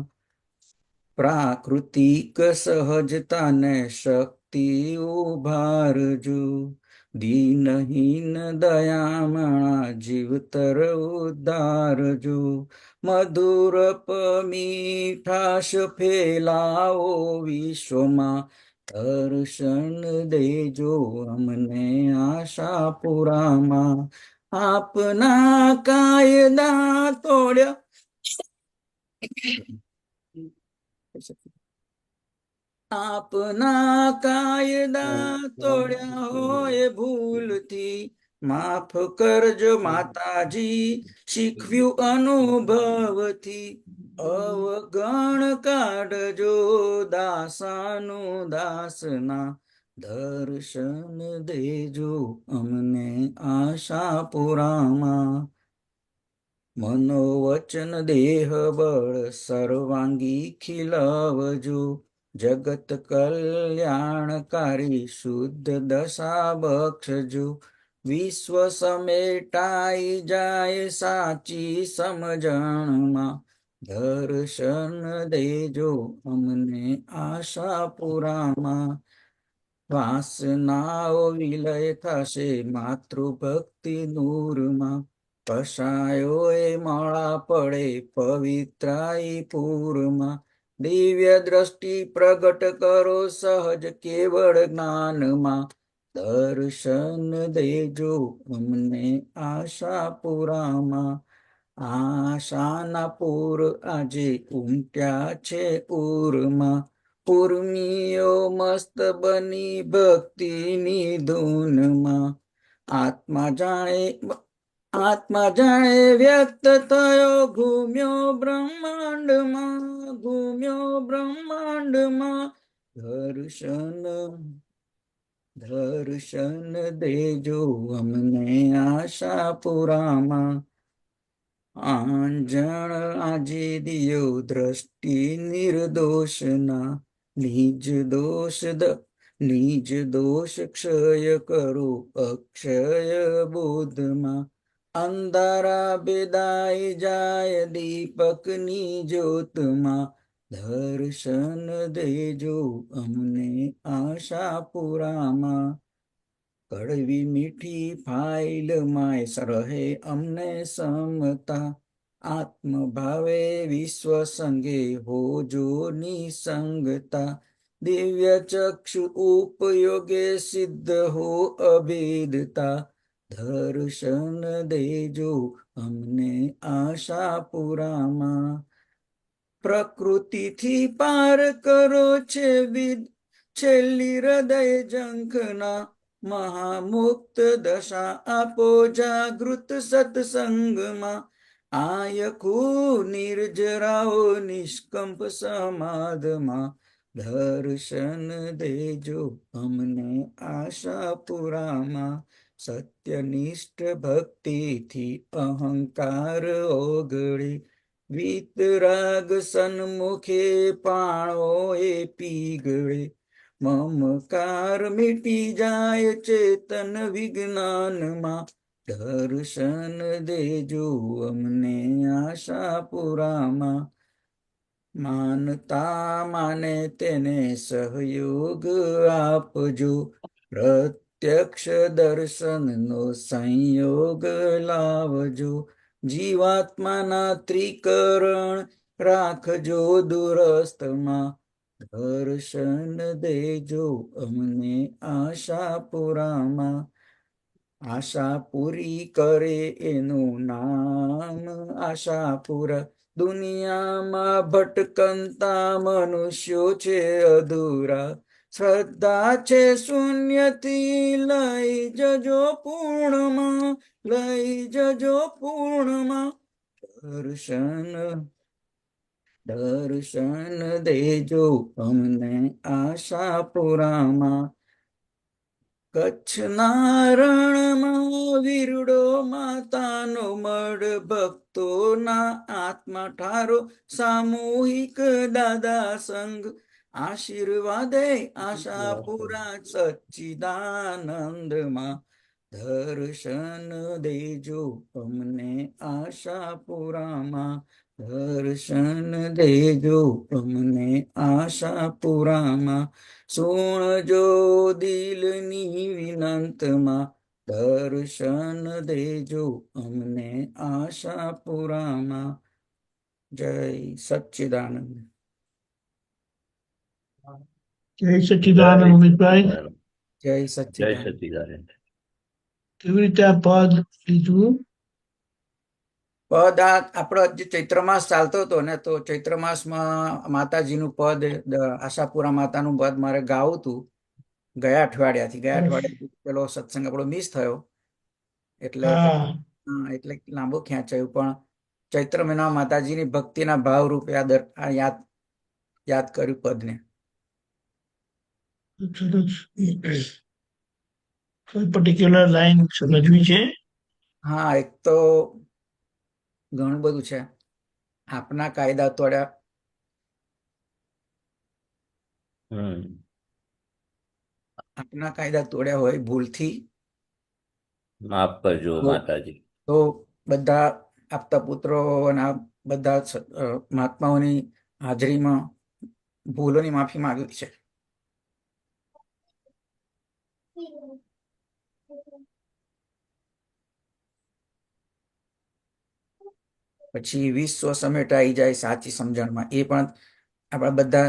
પ્રાકૃતિક સહજતાને શક્તિ ઉભારજો, દીનહીન દયામણા જીવતર ઉદ્ધારજો। મધુર મીઠાશ ફેલાવો વિશ્વમાં, દર્શન દેજો અમને આશા પૂરામાં। આપના કાયદા તોડ્યા, આપના કાયદા તોડ્યા હોય ભૂલથી, માફ કરજો માતાજી શીખવ્યું અનુભવથી। અવગણ કાઢજો દાસાનું દાસના, દર્શન દેજો અમને આશા પૂરામાં। મનોવચન દેહ બળ સર્વાંગી ખીલવજો, જગત કલ્યાણકારી શુદ્ધ દશા બક્ષજો, વિશ્વ સમેટાઈ જાય સાચી સમજણમાં, દર્શન દેજો અમને આશાપુરામાં, વાસનાઓ વિલય થશે માતૃભક્તિ નૂરમાં, કષાયો એ માળા પડે પવિત્રાઈ પૂરમાં, દિવ્ય દ્રષ્ટિ પ્રગટ કરો સહજ કેવળ જ્ઞાનમાં, દર્શન દેજો અમને આશાપુરામાં, આશાના પૂર આજે ઉમટ્યા છે ઉરમાં, ઉર્મિયો મસ્ત બની ભક્તિની ધૂનમાં, આત્મા જાણે વ્યક્ત થયો ઘૂમ્યો બ્રહ્માંડમાં, દર્શન દેજો અમને આશાપુરામાં, આંજણ આજે દિયો દ્રષ્ટિ નિર્દોષના, નિજ દોષ ક્ષય કરો અક્ષય બોધમાં, અંધારા બેદાઈ જાય દીપકની જ્યોતમાં, દર્શન દેજો અમને આશાપુરામાં, કડવી મીઠી ફાઇલમાં રહે અમને સમતા, આત્મભાવે વિશ્વ સંગે હોજો નિસંગતા, દિવ્ય ચક્ષુ ઉપયોગે સિદ્ધ હો અભેદતા, દર્શન દેજો અમને આશાપુરામાં, પ્રકૃતિથી પાર કરો છે છેલ્લી હૃદય ઝંખના, મહામુક્ત દશા આપો જાગૃત સત્સંગમાં, આયખું નિર્જરાઓ નિષ્કંપ સમાધમાં, દર્શન દેજો અમને આશાપુરામાં, સત્યનિષ્ઠ ભક્તિથી અહંકાર ઓગળે, વીતરાગ સન્મુખે પાણો એ પીગળે, મમકાર મીટી જાય ચેતન વિજ્ઞાનમાં, દર્શન દેજો અમને આશાપુરામાં, માનતા માને તેને સહયોગ આપજો, પ્રત્યક્ષ દર્શનનો સંયોગ લાવજો, જીવાત્માના ત્રિકરણ રાખજો દુરસ્તમાં, દર્શન દેજો અમને આશાપુરામાં, આશા પૂરી કરે એનું નામ આશાપુરા, દુનિયામાં ભટકંતા મનુષ્યો છે અધૂરા, શ્રદ્ધા છે શૂન્યથી લઈ જજો પૂર્ણમાં, દર્શન દેજો અમને આશાપુરામાં, કચ્છના રણમાં વીરડો માતાનો મઢ, ભક્તોના આત્મા ઠારો સામૂહિક દાદા સંઘ, આશીર્વાદે આશાપુરા સચ્ચિદાનંદમાં, દર્શન દેજો અમને આશાપુરામાં, દર્શન દેજો અમને આશાપુરામાં, સુણજો દિલની વિનંતમાં, દર્શન દેજો અમને આશાપુરામાં, જય સચ્ચિદાનંદ. જય સચ્ચિદાનંદ અમિતભાઈ. જય જય સચ્ચિદાનંદ. સચિદાનંદ. કેવી રીતે આ પદ લીધું? પદ આપણો જે ચૈત્ર માસ ચાલતો હતો ને, તો ચૈત્ર માસમાં માતાજીનું પદ આશાપુરા માતાનું પદ મારે ગાવું હતું ગયા અઠવાડિયાથી પેલો સત્સંગ આપણો મિસ થયો એટલે એટલે લાંબુ ખેંચાયું, પણ ચૈત્ર મહિના માતાજીની ભક્તિના ભાવ રૂપે આ યાદ કર્યું પદને. કોઈ પર્ટિક્યુલર લાઈન સમજવી છે? હા, એક તો ઘણું બધું છે. આપના કાયદા તોડ્યા, આપના કાયદા તોડ્યા હોય ભૂલથી માફ કરજો તો માતાજી. તો બધા આપતા પુત્રો અને આ બધા મહાત્માઓની હાજરીમાં ભૂલોની માફી માંગવી છે. પછી વિશ્વ સમેટાઈ જાય સાચી સમજણમાં, એ પણ આપણા બધા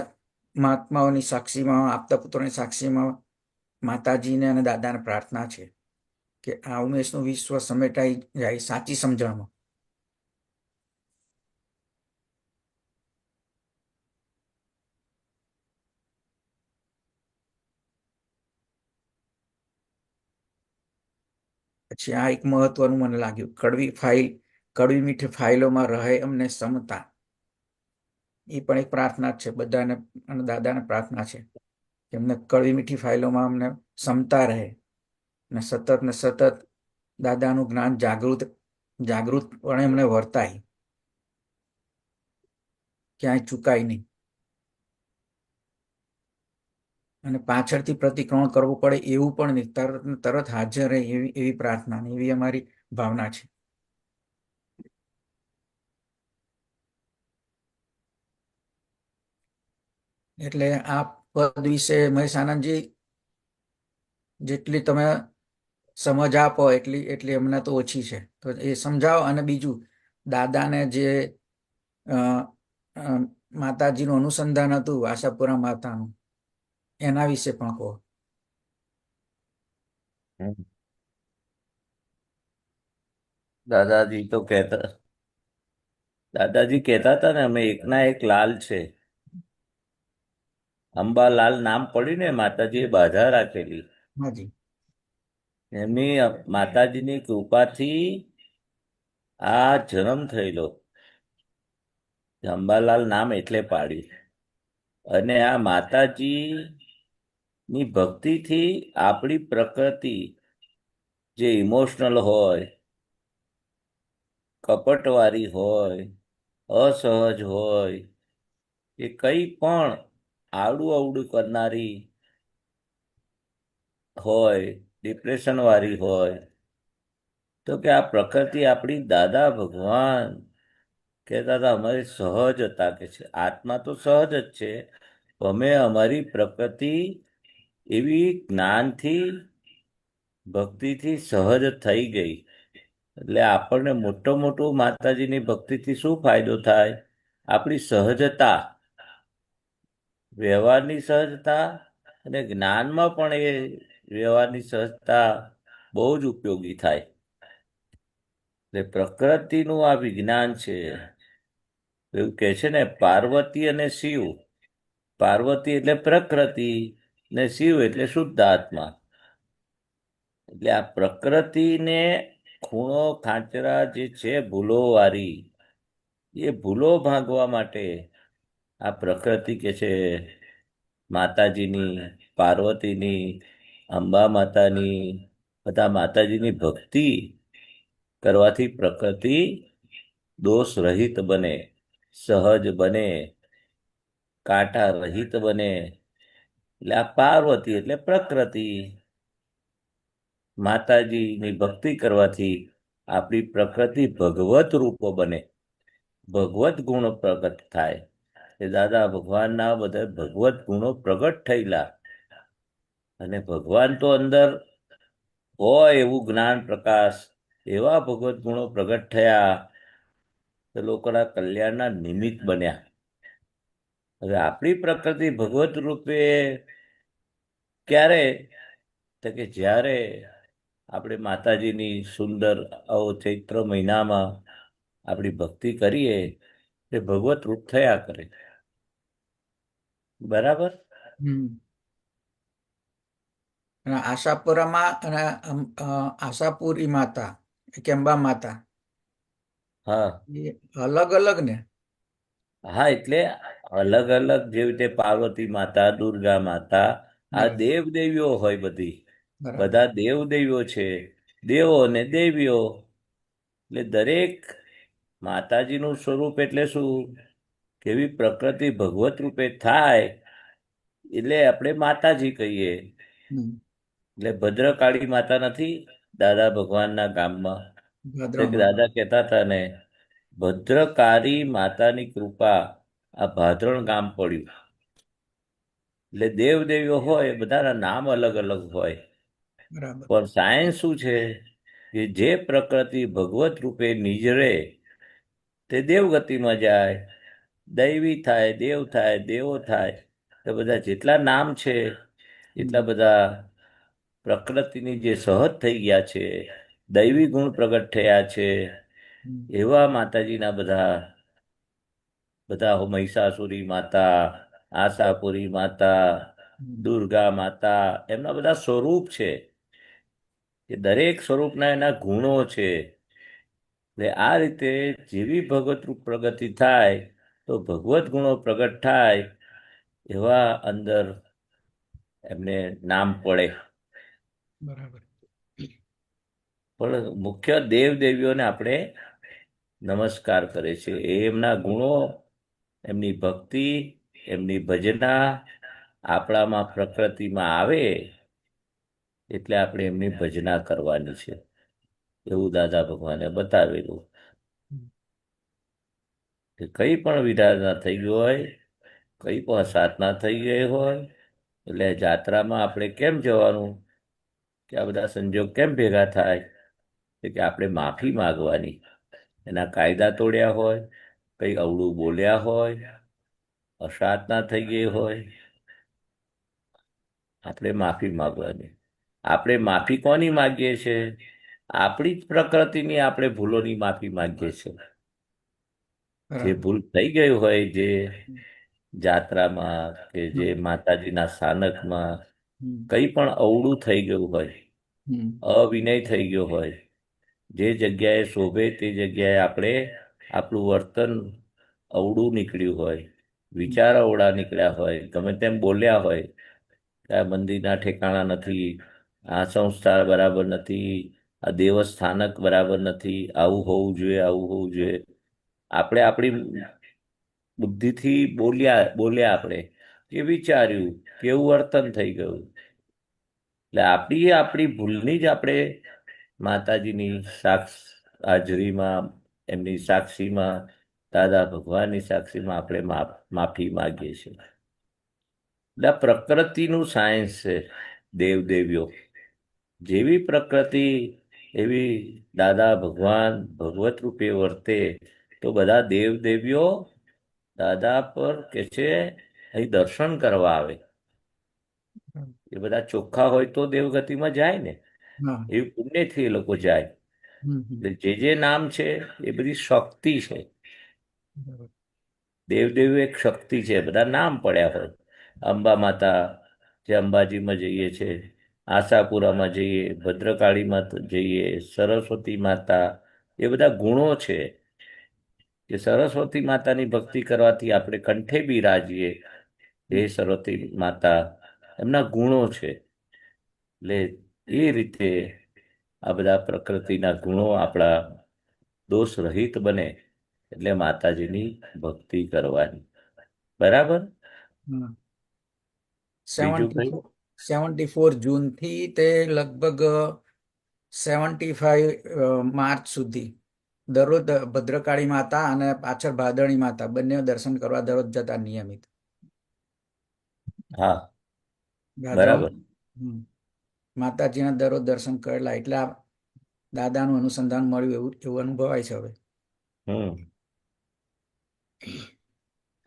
મહાત્માઓની સાક્ષીમાં, આપતા પુત્રોની સાક્ષીમાં માતાજીને અને દાદાને પ્રાર્થના છે કે આ ઉમેશનું વિશ્વ સમેટાઈ જાય સાચી સમજણમાં. પછી આ એક મહત્વનું મને લાગ્યું, કડવી મીઠી ફાઇલોમાં રહે અમને સમતા. એ પણ એક પ્રાર્થના છે બધાને, અને દાદાને પ્રાર્થના છે કે એમને કડવી મીઠી ફાઇલોમાં અમને સમતા રહે ને સતત દાદાનું જ્ઞાન જાગૃતપણે એમને વર્તાય, ક્યાંય ચૂકાય નહીં. અને પાછળથી પ્રતિક્રમણ કરવું પડે એવું પણ નહીં, તરત હાજર રહે એવી પ્રાર્થના, એવી અમારી ભાવના છે. એટલે આ પદ વિશે મહેશ આનંદજી જેટલી તમે સમજ આપો એટલી એમને તો ઓછી છે, તો એ સમજાવો. અને બીજું, દાદાને જે માતાજીનું અનુસંધાન હતું આશાપુરા માતાનું, એના વિશે પણ કહો. દાદાજી કહેતા હતા ને, અમે એકના એક લાલ છે. અંબાલાલ નામ પડ્યું ને, માતાજીએ બાધા રાખેલી. હાજી. એમની માતાજીની કૃપાથી આ જન્મ થયેલો. અંબાલાલ નામ એટલે પાડ્યું. અને આ માતાજીની ભક્તિથી આપણી પ્રકૃતિ જે ઇમોશનલ હોય, કપટવાળી હોય, અસહજ હોય, એ કંઈ પણ આવડું કરનારી હોય, ડિપ્રેશન વાળી હોય, તો કે આ પ્રકૃતિ આપણી દાદા ભગવાન કહેતા હતા અમારી સહજ હતા, કે છે આત્મા તો સહજ જ છે, અમે અમારી પ્રકૃતિ એવી જ્ઞાનથી ભક્તિથી સહજ થઈ ગઈ. એટલે આપણને મોટો માતાજીની ભક્તિથી શું ફાયદો થાય? આપણી સહજતા, વ્યવહારની સહજતા, અને જ્ઞાનમાં પણ એ વ્યવહારની સહજતા બહુ જ ઉપયોગી થાય. એટલે પ્રકૃતિનું આ વિજ્ઞાન છે. એવું કહે છે ને, પાર્વતી અને શિવ. પાર્વતી એટલે પ્રકૃતિ ને શિવ એટલે શુદ્ધ આત્મા. એટલે આ પ્રકૃતિને ખૂણો ખાંચરા જે છે ભૂલો વાળી, એ ભૂલો ભાગવા માટે આ પ્રકૃતિ કે છે માતાજીની, પાર્વતીની, અંબા માતાની, બધા માતાજીની ભક્તિ કરવાથી પ્રકૃતિ દોષ રહિત બને, સહજ બને, કાંટા રહિત બને. એટલે આ પાર્વતી એટલે પ્રકૃતિ. માતાજીની ભક્તિ કરવાથી આપણી પ્રકૃતિ ભગવત રૂપો બને, ભગવત ગુણો પ્રગટ થાય. એ દાદા ભગવાનના બધા ભગવત ગુણો પ્રગટ થયેલા. અને ભગવાન તો અંદર હોય એવું જ્ઞાન પ્રકાશ, એવા ભગવત ગુણો પ્રગટ થયા, તો લોકોના કલ્યાણના નિમિત્ત બન્યા. હવે આપણી પ્રકૃતિ ભગવત રૂપે ક્યારે? તો કે જ્યારે આપણે માતાજીની સુંદર ચૈત્ર મહિનામાં આપણી ભક્તિ કરીએ, તે ભગવત રૂપ થયા કરે. બરાબર. આશાપુરામાં અને આશાપુરી માતા કે અંબા માતા, હા, એ અલગ ને? હા, એટલે અલગ જેવી રીતે પાર્વતી માતા, દુર્ગા માતા, આ દેવ દેવીઓ હોય બધી, બધા દેવ દેવીઓ છે, દેવો ને દેવીઓ. એટલે દરેક માતાજીનું સ્વરૂપ એટલે શું? કેવી પ્રકૃતિ ભગવત રૂપે થાય એટલે આપણે માતાજી કહીએ. એટલે ભદ્રકાળી માતા નથી દાદા ભગવાનના ગામમાં? ભાદરણમાં. દાદા કહેતા હતા ને, ભદ્રકાળી માતાની કૃપા આ ભાદરણ ગામ પડ્યું. એટલે દેવ દેવીઓ હોય બધાના નામ અલગ અલગ હોય, બરાબર. પણ સાયન્સ શું છે કે જે પ્રકૃતિ ભગવત રૂપે નિજરે તે દેવગતિમાં જાય, દૈવી થાય, દેવ થાય, દેવો થાય. તો બધા જેટલા નામ છે એટલા બધા પ્રકૃતિની જે સહજ થઈ ગયા છે, દૈવી ગુણ પ્રગટ થયા છે, એવા માતાજીના બધા બધા મહિષાસુરી માતા, આશાપુરી માતા, દુર્ગા માતા, એમના બધા સ્વરૂપ છે. એ દરેક સ્વરૂપના એના ગુણો છે. એટલે આ રીતે જેવી ભગવત રૂપ પ્રગતિ થાય તો ભગવત ગુણો પ્રગટ થાય એવા અંદર એમને નામ પડે. બરાબર. પણ મુખ્ય દેવ દેવીઓને આપણે નમસ્કાર કરે છે. એમના ગુણો, એમની ભક્તિ, એમની ભજના આપણામાં પ્રકૃતિમાં આવે એટલે આપણે એમની ભજના કરવાની છે, એવું દાદા ભગવાને બતાવેલું. કે કઈ પણ વિધાના થઈ ગયું હોય, કઈ પણ સાધના થઈ ગઈ હોય, એટલે જાત્રામાં આપણે કેમ જવાનું, કે આ બધા સંજોગ કેમ ભેગા થાય? કે આપણે માફી માગવાની. એના કાયદા તોડ્યા હોય, કઈ અવળું બોલ્યા હોય, અસાધના થઈ ગઈ હોય, આપણે માફી માગવાની. આપણે માફી કોની માગીએ છીએ? આપણી જ પ્રકૃતિની આપણે ભૂલોની માફી માગીએ છીએ. જે ભૂલ થઈ ગઈ હોય, જે જાત્રામાં કે જે માતાજીના સ્થાનકમાં કંઈ પણ અવળું થઈ ગયું હોય, અવિનય થઈ ગયો હોય, જે જગ્યાએ શોભે તે જગ્યાએ આપણે આપણું વર્તન અવળું નીકળ્યું હોય, વિચાર અવળા નીકળ્યા હોય, ગમે તેમ બોલ્યા હોય કે આ મંદિરના ઠેકાણા નથી, આ સંસ્થા બરાબર નથી, આ દેવસ્થાનક બરાબર નથી, આવું હોવું જોઈએ, આવું હોવું જોઈએ. આપણે આપણી બુદ્ધિથી બોલ્યા આપણે, કે વિચાર્યું, કેવું વર્તન થઈ ગયું. એટલે આપણી ભૂલની જ આપણે માતાજીની હાજરીમાં, એમની સાક્ષીમાં, દાદા ભગવાનની સાક્ષીમાં આપણે માફી માગીએ છીએ. એટલે આ પ્રકૃતિનું સાયન્સ છે. દેવ દેવીઓ જેવી પ્રકૃતિ એવી દાદા ભગવાન ભગવત રૂપે વર્તે, તો બધા દેવ દેવીઓ દાદા પર કે છે અહીં દર્શન કરવા આવે. એ બધા ચોખ્ખા હોય તો દેવગતિમાં જાય ને, એવી પુણ્યથી એ લોકો જાય. એટલે જે નામ છે એ બધી શક્તિ છે. દેવદેવ એક શક્તિ છે. બધા નામ પડ્યા હોય. અંબા માતા, જે અંબાજીમાં જઈએ છે, આશાપુરામાં જઈએ, ભદ્રકાળીમાં જઈએ, સરસ્વતી માતા, એ બધા ગુણો છે કે સરસ્વતી માતાની ભક્તિ કરવાથી આપણે કંઠે બિરાજીએ. હે સરસ્વતી માતા, એમના ગુણો છે. એટલે એ રીતે આ બધા પ્રકૃતિના ગુણો આપણા દોષ રહિત બને એટલે માતાજીની ભક્તિ કરવાની. બરાબર? બીજું કઈ? 74 જૂનથી તે લગભગ 75 માર્ચ સુધી દરરોજ ભદ્રકાળી માતા અને પાછળ ભાદરણી માતા બંને દર્શન કરવા દરરોજ જતા નિયમિત. હા, બરાબર. માતાજીના દરરોજ દર્શન કરેલા એટલે આ દાદાનું અનુસંધાન મળ્યું એવું અનુભવાય છે હવે.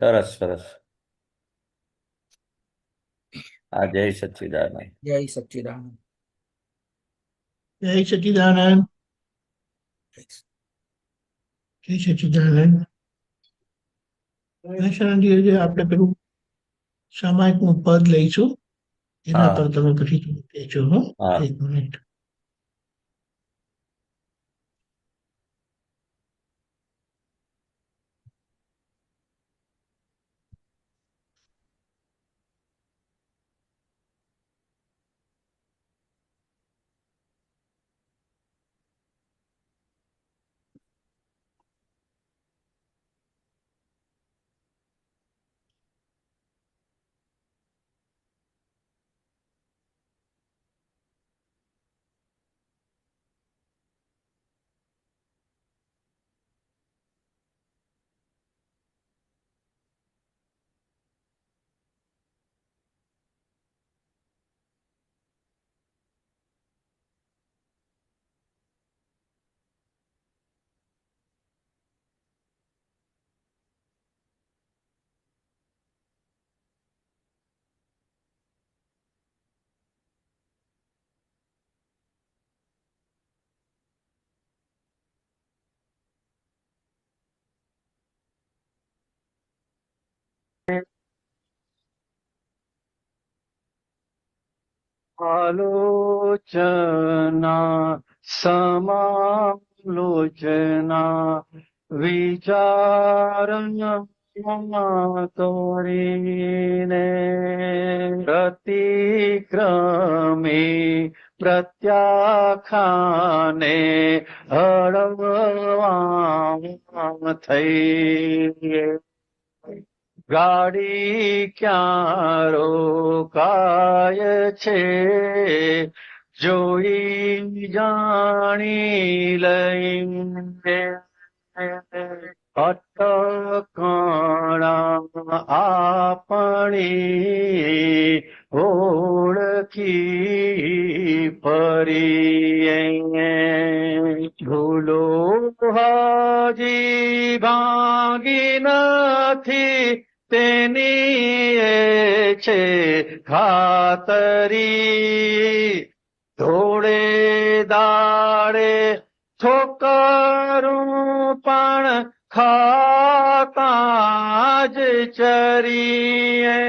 સરસ સરસ. આ જય સચ્ચિદાનંદ. જય સચ્ચિદાનંદ. જય સચિદાનંદ. જય સચિદાનંદ. દર્શનજી આપણે પેલું સામાયિકનું પદ લઈશું, એના પર તમે પછી કહેજો. એક મિનિટ. આલોચના સમાલોચના વિચારણા તોરીને પ્રતિક્રમી પ્રત્યાખ્યાને હળવા થઈ ગાડી ક્યાં રોકાય છે જોઈ જાણી લઈને અટકણા આપણી ઓળખી ફરીએ ભૂલો હજી ભાંગી નથી તેની એ છે ખાતરી ધોળે દાડે ઠોકરું પણ ખાતા જ ચરીએ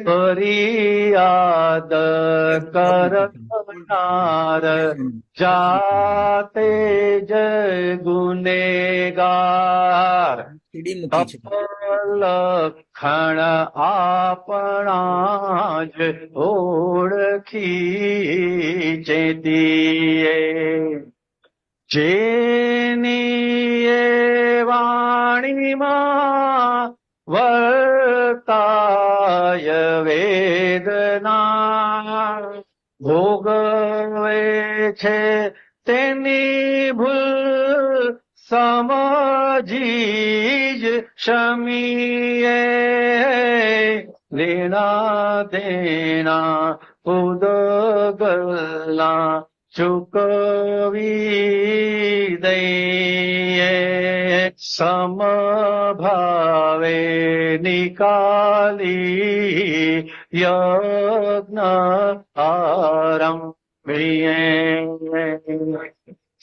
ફરિયાદ કરનાર જાતે જ ગુનેગાર લખણ આપણા જ ઓળખી ચેતીએ જેની એ વાણીમાં વર્તાય વેદના ભોગવે છે તેની ભૂલ સમજી જ શમીએ લેણા દેણા ઉદગલના ચૂકવી દઈએ સમભાવે નિકાલી યજ્ઞ આરંભીએ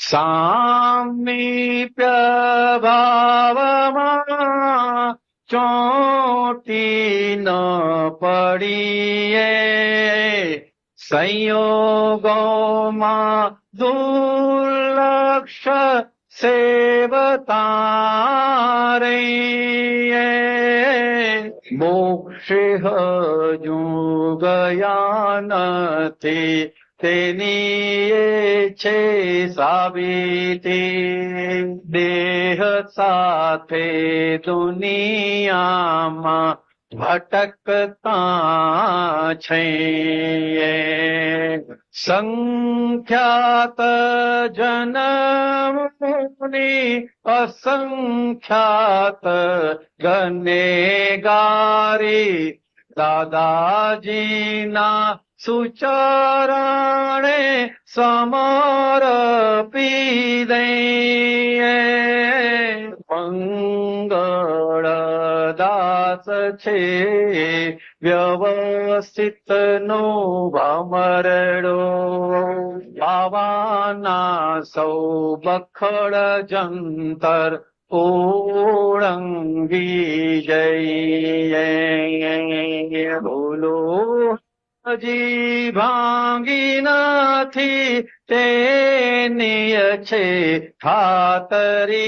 સામીપ્ય ભાવમાં ચોંટી ન પડીએ સંયોગોમાં દુર્લક્ષ સેવતા રહીએ મોક્ષે હજુ ગયા નથી તેની એ છે સાબિતી દેહ સાથે દુનિયામાં ભટકતા છે સંખ્યાત જન્મોની અસંખ્યાત ગનેગારી દાદાજીના સુચરણે સમર્પી દઈએ મંગળ દાસ છે વ્યવસ્થિત નો ભમરડો બાવાના સૌ બખડ જંતર ઓળંગી જઈએ બોલો હજી ભાંગી નથી તેની છે ખાતરી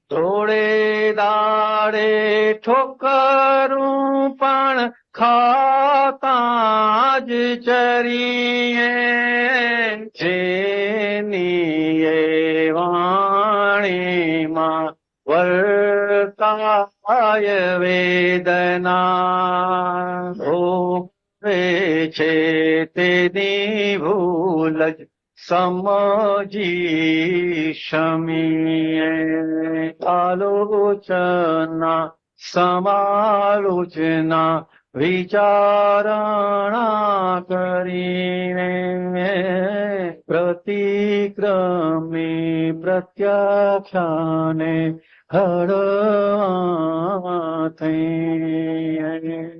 ધોળે દાડે ઠોકરું પણ ખાતા જ ચરીએ જેની એ વાણીમાં વર્તાય વેદના છે તેની ભૂલ જ સમજી શમીએ આલોચના સમાલોચના વિચારણા કરીને પ્રતિક્રમી પ્રત્યાખ્યાને હળવા થઈએ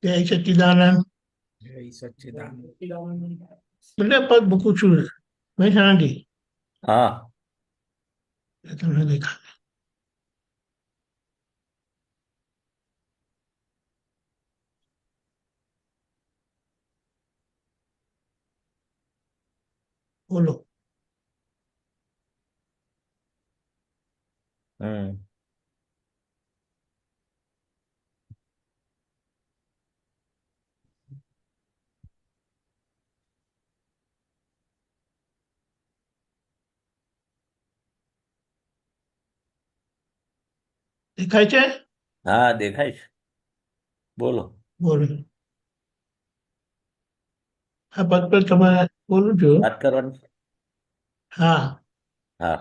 જય સચ્ચિદાનંદ જય સચ્ચિદાનંદ બંને પદ મૂકું છું મહેસાણાજી હા તમને દેખાય. બોલો. હમ દેખાય છે? હા, દેખાય છે. બોલો. બોલો. આ પદ પર તમે બોલું છું. વાત કરવાની. હા. હા,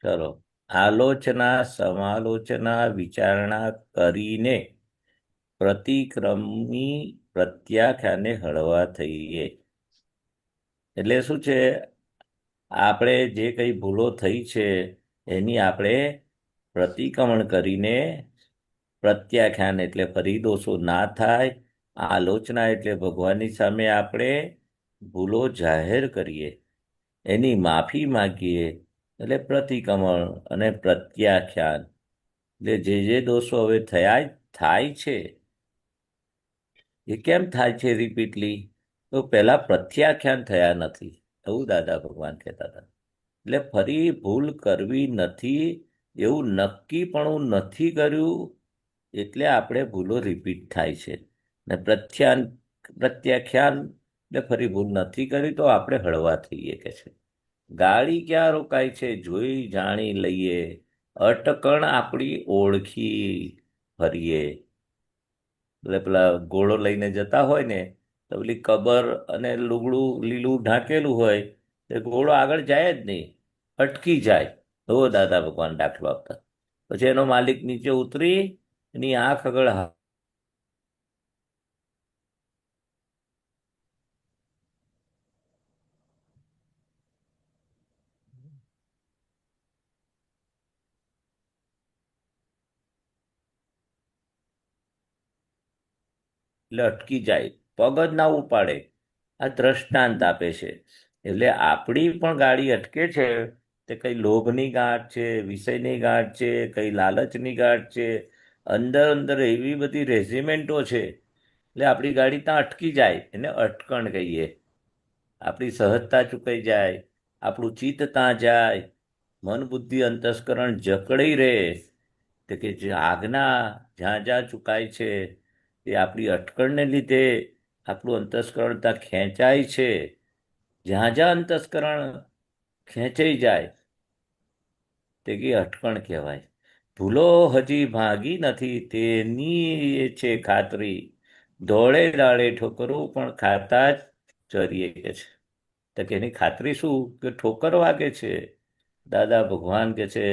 ચલો. આલોચના, સમાલોચના, વિચારણા કરીને પ્રતિક્રમી પ્રત્યાખ્યાને હળવા થઈએ. એટલે શું છે? આપણે જે કઈ ભૂલો થઈ છે એની આપણે પ્રતિક્રમણ કરીને, પ્રત્યાખ્યાન એટલે ફરી દોષો ના થાય, આલોચના એટલે ભગવાનની સામે આપણે ભૂલો જાહેર કરીએ, એની માફી માંગીએ, એટલે પ્રતિક્રમણ અને પ્રત્યાખ્યાન. એટલે જે દોષો હવે થાય છે એ કેમ થાય છે રિપીટલી? તો પહેલા પ્રત્યાખ્યાન થયા નથી, એવું દાદા ભગવાન કહેતા હતા. એટલે ફરી ભૂલ કરવી નથી એવું નક્કીપણું નથી કર્યું, એટલે આપણે ભૂલો રિપીટ થાય છે. ને પ્રત્યાખ્યાન એટલે ફરી ભૂલ નથી કરી તો આપણે હળવા થઈએ કે છે. ગાડી ક્યાં રોકાય છે જોઈ જાણી લઈએ, અટકણ આપણી ઓળખી ફરીએ. એટલે પેલા ઘોડો લઈને જતા હોય ને તો પેલી કબર અને લુગડું લીલું ઢાંકેલું હોય તે ઘોડો આગળ જાય જ નહીં, અટકી જાય. એવો દાદા ભગવાન દાખલો આપતા. પછી એનો માલિક નીચે ઉતરી એની આંખ આગળ એટલે અટકી જાય, પગ જ ના ઉપાડે. આ દ્રષ્ટાંત આપે છે. એટલે આપણી પણ ગાડી અટકે છે તે કઈ લોભની ગાંઠ છે, વિષયની ગાંઠ છે, કઈ લાલચની ગાંઠ છે, અંદર અંદર એવી બધી રેઝિમેન્ટો છે એટલે આપણી ગાડી ત્યાં અટકી જાય, એને અટકણ કહીએ. આપણી સહજતા ચૂકાઈ જાય, આપણું ચિત્ત ત્યાં જાય, મન બુદ્ધિ અંતસ્કરણ જકડાઈ રહે. તો કે જે આજ્ઞા જ્યાં જ્યાં ચૂકાય છે એ આપણી અટકણને લીધે આપણું અંતસ્કરણ ત્યાં ખેંચાય છે. જ્યાં જ્યાં અંતસ્કરણ ખેંચાઈ જાય તે કે અટકણ કહેવાય. ભૂલો હજી ભાગી નથી તેની એ છે ખાતરી, દોડે દાડે ઠોકરો પણ ખાતા જ ચરીએ કે છે. તો કે એની ખાતરી શું? કે ઠોકર વાગે છે. દાદા ભગવાન કે છે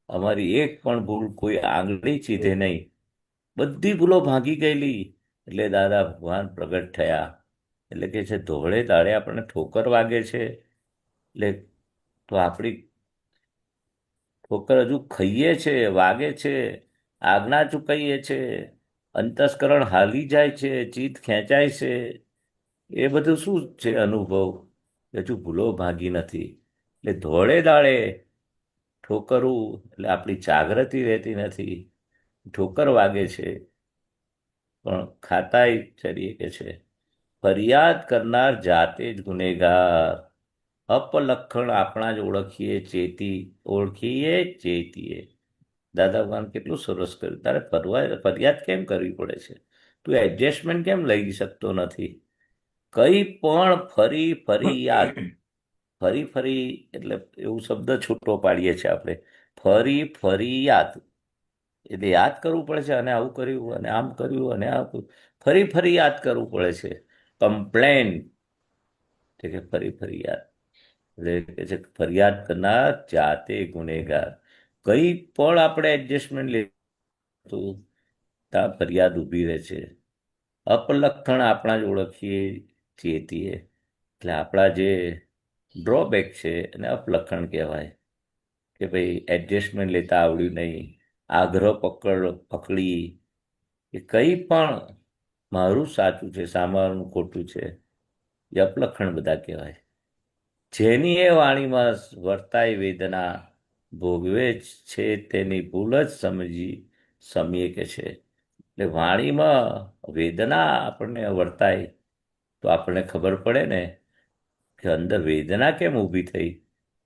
અમારી એક પણ ભૂલ કોઈ આંગળી ચીધે નહીં, બધી ભૂલો ભાગી ગયેલી. એટલે દાદા ભગવાન પ્રગટ થયા. એટલે કે છે ધોળે દાડે આપણને ઠોકર વાગે છે એટલે તો આપણી ઠોકર હજુ ખાઈએ છે, વાગે છે, આજ્ઞા ચૂકાઈએ છે, અંતસ્કરણ હાલી જાય છે, ચિત્ત ખેંચાય છે. એ બધું શું છે અનુભવ? હજુ ભૂલો ભાગી નથી. એટલે ધોળે દાડે ઠોકરું એટલે આપણી જાગૃતિ રહેતી નથી, ઠોકર વાગે છે પણ ખાતાય ચરીએ કે છે. ફરિયાદ કરનાર જાતે જ ગુનેગાર, અપલક્ષણ આપણા જ ઓળખીએ ચેતીએ. દાદા ભગવાન કેટલું સરસ કર્યું. તારે ફરિયાદ કેમ કરવી પડે છે? તું એડજસ્ટમેન્ટ કેમ લઈ શકતો નથી? કઈ પણ ફરી યાદ, ફરી એટલે એવું શબ્દ છૂટો પાડીએ છીએ આપણે. ફરી યાદ એટલે યાદ કરવું પડે છે, અને આવું કર્યું અને આમ કર્યું અને આ ફરી યાદ કરવું પડે છે. કમ્પ્લેન કે ફરી યાદ એટલે કે છે ફરિયાદ કરનાર જાતે ગુનેગાર. કઈ પણ આપણે એડજસ્ટમેન્ટ લેતું ત્યાં ફરિયાદ ઊભી રહે છે. અપલક્ષણ આપણા જ ઓળખીએ ચેતીએ. એટલે આપણા જે ડ્રોબેક છે એને અપલક્ષણ કહેવાય કે ભાઈ એડજસ્ટમેન્ટ લેતા આવડ્યું નહીં, આગ્રહ પકડી, કે કંઈ પણ મારું સાચું છે સામાનું ખોટું છે, એ અપલક્ષણ બધા કહેવાય. જેની એ વાણીમાં વર્તાય વેદના ભોગવે છે તેની ભૂલ જ સમજીએ કે છે. એટલે વાણીમાં વેદના આપણને વર્તાય તો આપણને ખબર પડે ને કે અંદર વેદના કેમ ઊભી થઈ.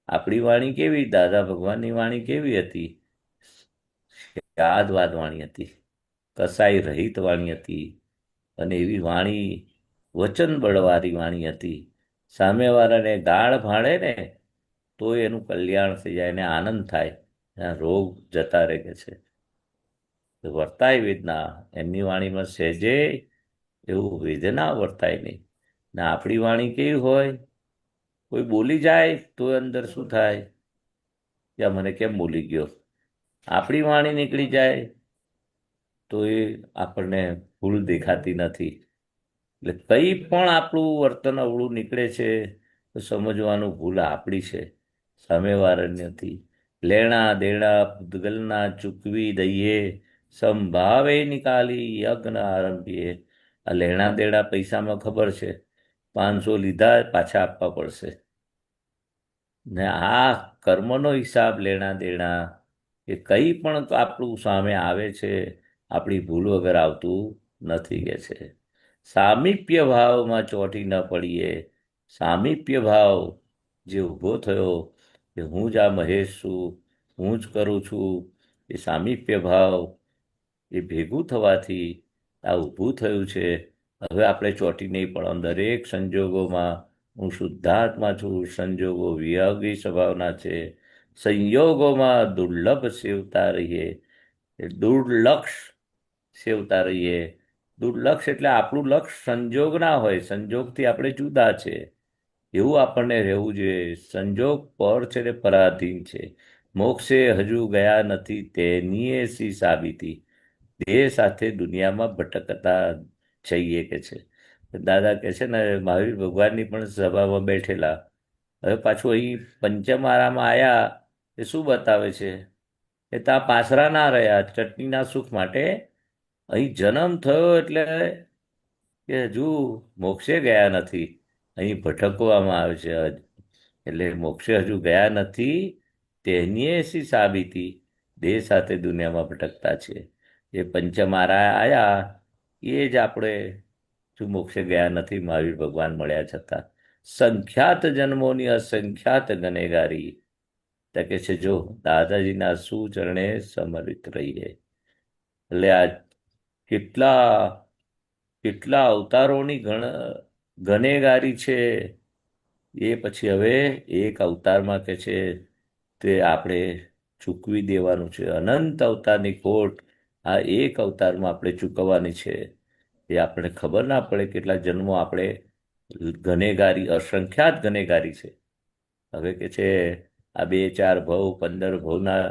આપણી વાણી કેવી, દાદા ભગવાનની વાણી કેવી હતી? યાદવાદ વાણી હતી, કસાઈ રહિત વાણી હતી, અને એવી વાણી વચન બળવાળી વાણી હતી. સામેવાળાને ગાળ ભાડે ને તો એનું કલ્યાણ થઈ જાય, એને આનંદ થાય, એના રોગ જતા રહે કે છે. વર્તાય વેદના, એમની વાણીમાં સહેજે એવું વેદના વર્તાય નહીં. ને આપણી વાણી કેવી હોય, કોઈ બોલી જાય તો અંદર શું થાય, કે મને કેમ બોલી ગયો. આપણી વાણી નીકળી જાય તો એ આપણને ભૂલ દેખાતી નથી. એટલે કંઈ પણ આપણું વર્તન અવળું નીકળે છે તો સમજવાનું ભૂલ આપણી છે, સામેવાળાની નથી. લેણા દેણા પૂતગલના ચૂકવી દઈએ, સંભાવે નિકાલી યજ્ઞ આરંભીએ. આ લેણા દેણા પૈસામાં ખબર છે, 500 લીધા પાછા આપવા પડશે. ને આ કર્મનો હિસાબ લેણા દેણા એ કંઈ પણ આપણું સામે આવે છે આપણી ભૂલ વગર આવતું નથી કે છે. સામીપ્ય ભાવમાં ચોંટી ન પડીએ. સામીપ્ય ભાવ જે ઊભો થયો કે હું જ આ મહેશ છું, હું જ કરું છું, એ સામીપ્ય ભાવ એ ભેગું થવાથી આ ઊભું થયું છે. હવે આપણે ચોંટી નહીં પડવાનું. દરેક સંજોગોમાં હું શુદ્ધાત્મા છું, સંજોગો વિયોગી સ્વભાવના છે, સંયોગોમાં દુર્લભ સેવતા રહીએ. દુર્લક્ષ સેવતા રહીએ. દુર્લક્ષ એટલે આપણું લક્ષ સંજોગ ના હોય, સંજોગથી આપણે જુદા છે એવું આપણને રહેવું જોઈએ. સંજોગ પર છે ને પરાધીન છે. મોક્ષે હજુ ગયા નથી તેની સી સાબિતી. દેહ સાથે દુનિયામાં ભટકતા જઈએ કે છે. દાદા કે છે ને મહાવીર ભગવાનની પણ સભામાં બેઠેલા. હવે પાછું અહીં પંચમારામાં આવ્યા એ શું બતાવે છે, એ ત્યાં પાસરા ના રહ્યા ચટણીના સુખ માટે. અહીં જન્મ થયો એટલે કે હજુ મોક્ષે ગયા નથી, અહીં ભટકવામાં આવે છે. એટલે મોક્ષે હજુ ગયા નથી તેની સી સાબિતી. દેહ સાથે દુનિયામાં ભટકતા છે. એ પંચમારા આયા એ જ આપણે જો મોક્ષે ગયા નથી મહાવીર ભગવાન મળ્યા છતાં. સંખ્યાત જન્મોની અસંખ્યાત ગનેગારી. તો કે છે જો દાદાજીના સુચરણે સમર્પિત રહીએ. એટલે આ કેટલા કેટલા અવતારોની ગનેગારી છે. એ પછી હવે એક અવતારમાં કે છે તે આપણે ચૂકવી દેવાનું છે. અનંત અવતારની ખોટ આ એક અવતારમાં આપણે ચૂકવવાની છે. એ આપણે ખબર ના પડે કેટલા જન્મો આપણે ગનેગારી, અસંખ્યાત ગનેગારી છે. હવે કે છે આ 2-4 ભવ 15 ભવના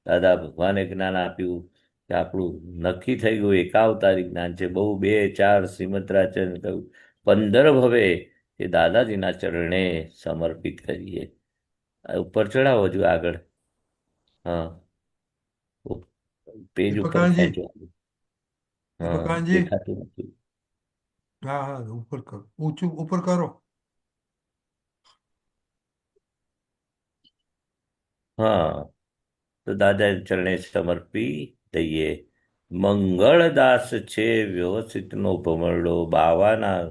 દાદા ભગવાને જ્ઞાન આપ્યું કે આપણું નક્કી થઈ ગયું એકાવતારી જ્ઞાન છે. બહુ 2-4 શ્રીમદ્રાચરણ કહ્યું 15 ભવે એ દાદાજીના ચરણે સમર્પિત કરીએ. ઉપર ચડાવો હજુ આગળ. હા, પેજ ઉપર દીપકાનજી, ખેંચો. હા, દીપકાનજી, દેખાતું નથી. હા હા, ઉપર કરો, ઊંચું ઉપર કરો. હા, તો દાદા ચરણે સમર્પી દઈએ. મંગળદાસ છે વ્યવસ્થિતનો ભમરડો, બાવાના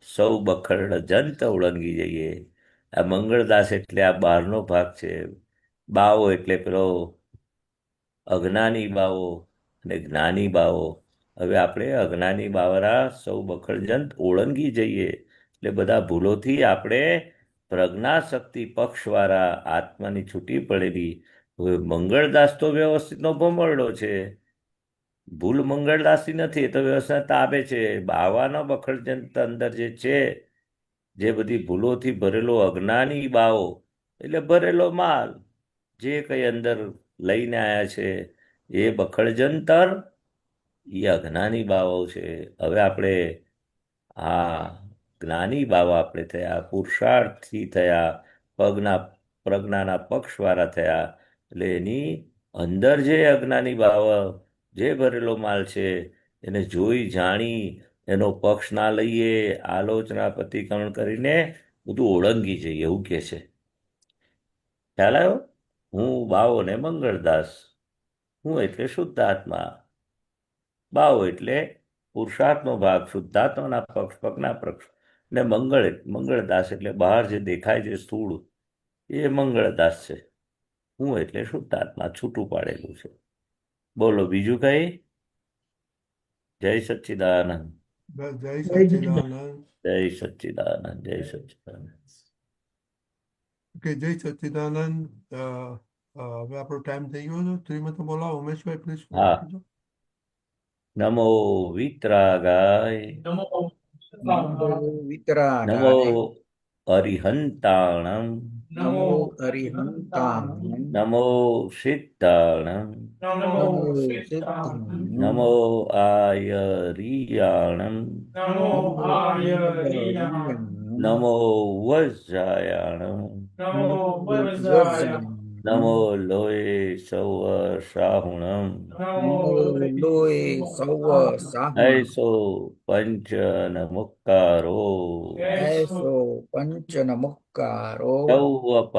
સૌ બખરડ જંત ઓળંગી જઈએ. આ મંગળદાસ એટલે આ બહારનો ભાગ છે. બાવો એટલે પેલો અજ્ઞાની બાવો અને જ્ઞાની બાવો. હવે આપણે અજ્ઞાની બાવરા સૌ બખડજંત ઓળંગી જઈએ. એટલે બધા ભૂલોથી આપણે પ્રજ્ઞાશક્તિ પક્ષવાળા આત્માની છૂટી પડેલી. હવે મંગળદાસ તો વ્યવસ્થિતનો ભમરડો છે, ભૂલ મંગળદાસી નથી, એ તો વ્યવસ્થા તાબે છે. બાવાનો બખડજંત અંદર જે છે, જે બધી ભૂલોથી ભરેલો અજ્ઞાની બાવો એટલે ભરેલો માલ, જે કંઈ અંદર લઈને આવ્યા છે એ બખડજંતર એ અજ્ઞાની બાવો છે. હવે આપણે આ જ્ઞાની બાવા આપણે થયા, પુરુષાર્થથી થયા, પ્રજ્ઞાના પક્ષવાળા થયા. એટલે એની અંદર જે અજ્ઞાની બાવ જે ભરેલો માલ છે એને જોઈ જાણી એનો પક્ષ ના લઈએ, આલોચના પ્રતિક્રમણ કરીને બધું ઓળંગી જઈએ એવું કે છે. ખ્યાલ આવ્યો? હું બાવો ને મંગળદાસ. હું એટલે શુદ્ધાત્મા. બાવો એટલે પુરુષાર્થનો ભાગ, શુદ્ધાત્માના પક્ષ, પગના પક્ષ. ને મંગળદાસ એટલે બહાર જે દેખાય છે સ્થૂળ, એ મંગળદાસ છે. હું એટલે શુદ્ધાત્મા, છૂટું પાડેલું છે. બોલો બીજું કઈ? જય સચ્ચિદાનંદ. જય સચ્ચિદાનંદ. જય સચ્ચિદાનંદ. જય સચ્ચિદાનંદ. ઓકે, જય સચ્ચિદાનંદ. હવે આપણો ટાઈમ થઈ ગયો છે. શ્રીમતી બોલાવો. ઉમેશભાઈ પ્લીઝ. હા. નમો વિતરાગાય. નમો વિતરાગાય. નમો અરિહંતાણમ. નમો અરિહંતાણમ. નમો સિદ્ધાણમ. નમો નમો આયરિયાણમ. નમો આયરિયાણમ. નમો વજ્રાયાણમ. નમો વજ્રાયાણમ. નમો લોય સૌ સાહુણમ. નમો લોય સૌ સાહુણમ. ऐसो पंचन मुक्कारो. ऐसो पंचन मुक्कारो. सौवपावपणासनो.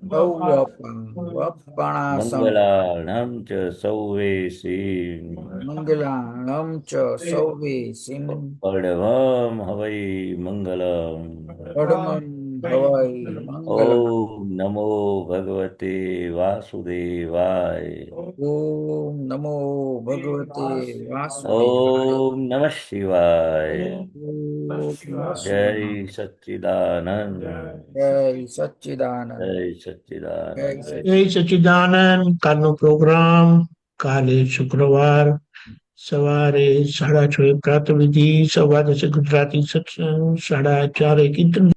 सौवपावपणासनो. मंगलाणं च सौवेसीं. मंगलाणं च सौवेसीं. पडवं हवै मंगलम्. परमं भवै मंगलम्. ओम नमो भगवते वासुदेवाय. ओम नमो भगवते वासुदेवाय. ओम नमः शिवाय. जय सच्चिदानंद. जय सच्चिदानंद. जय सच्चिदानंद. જય સચ્ચિદાનંદ. કાલનો પ્રોગ્રામ કાલે શુક્રવાર સવારે 6:30 પ્રાતઃવિધિ, 10:15 ગુજરાતી સત્સંગ, 4:30 કીર્તન.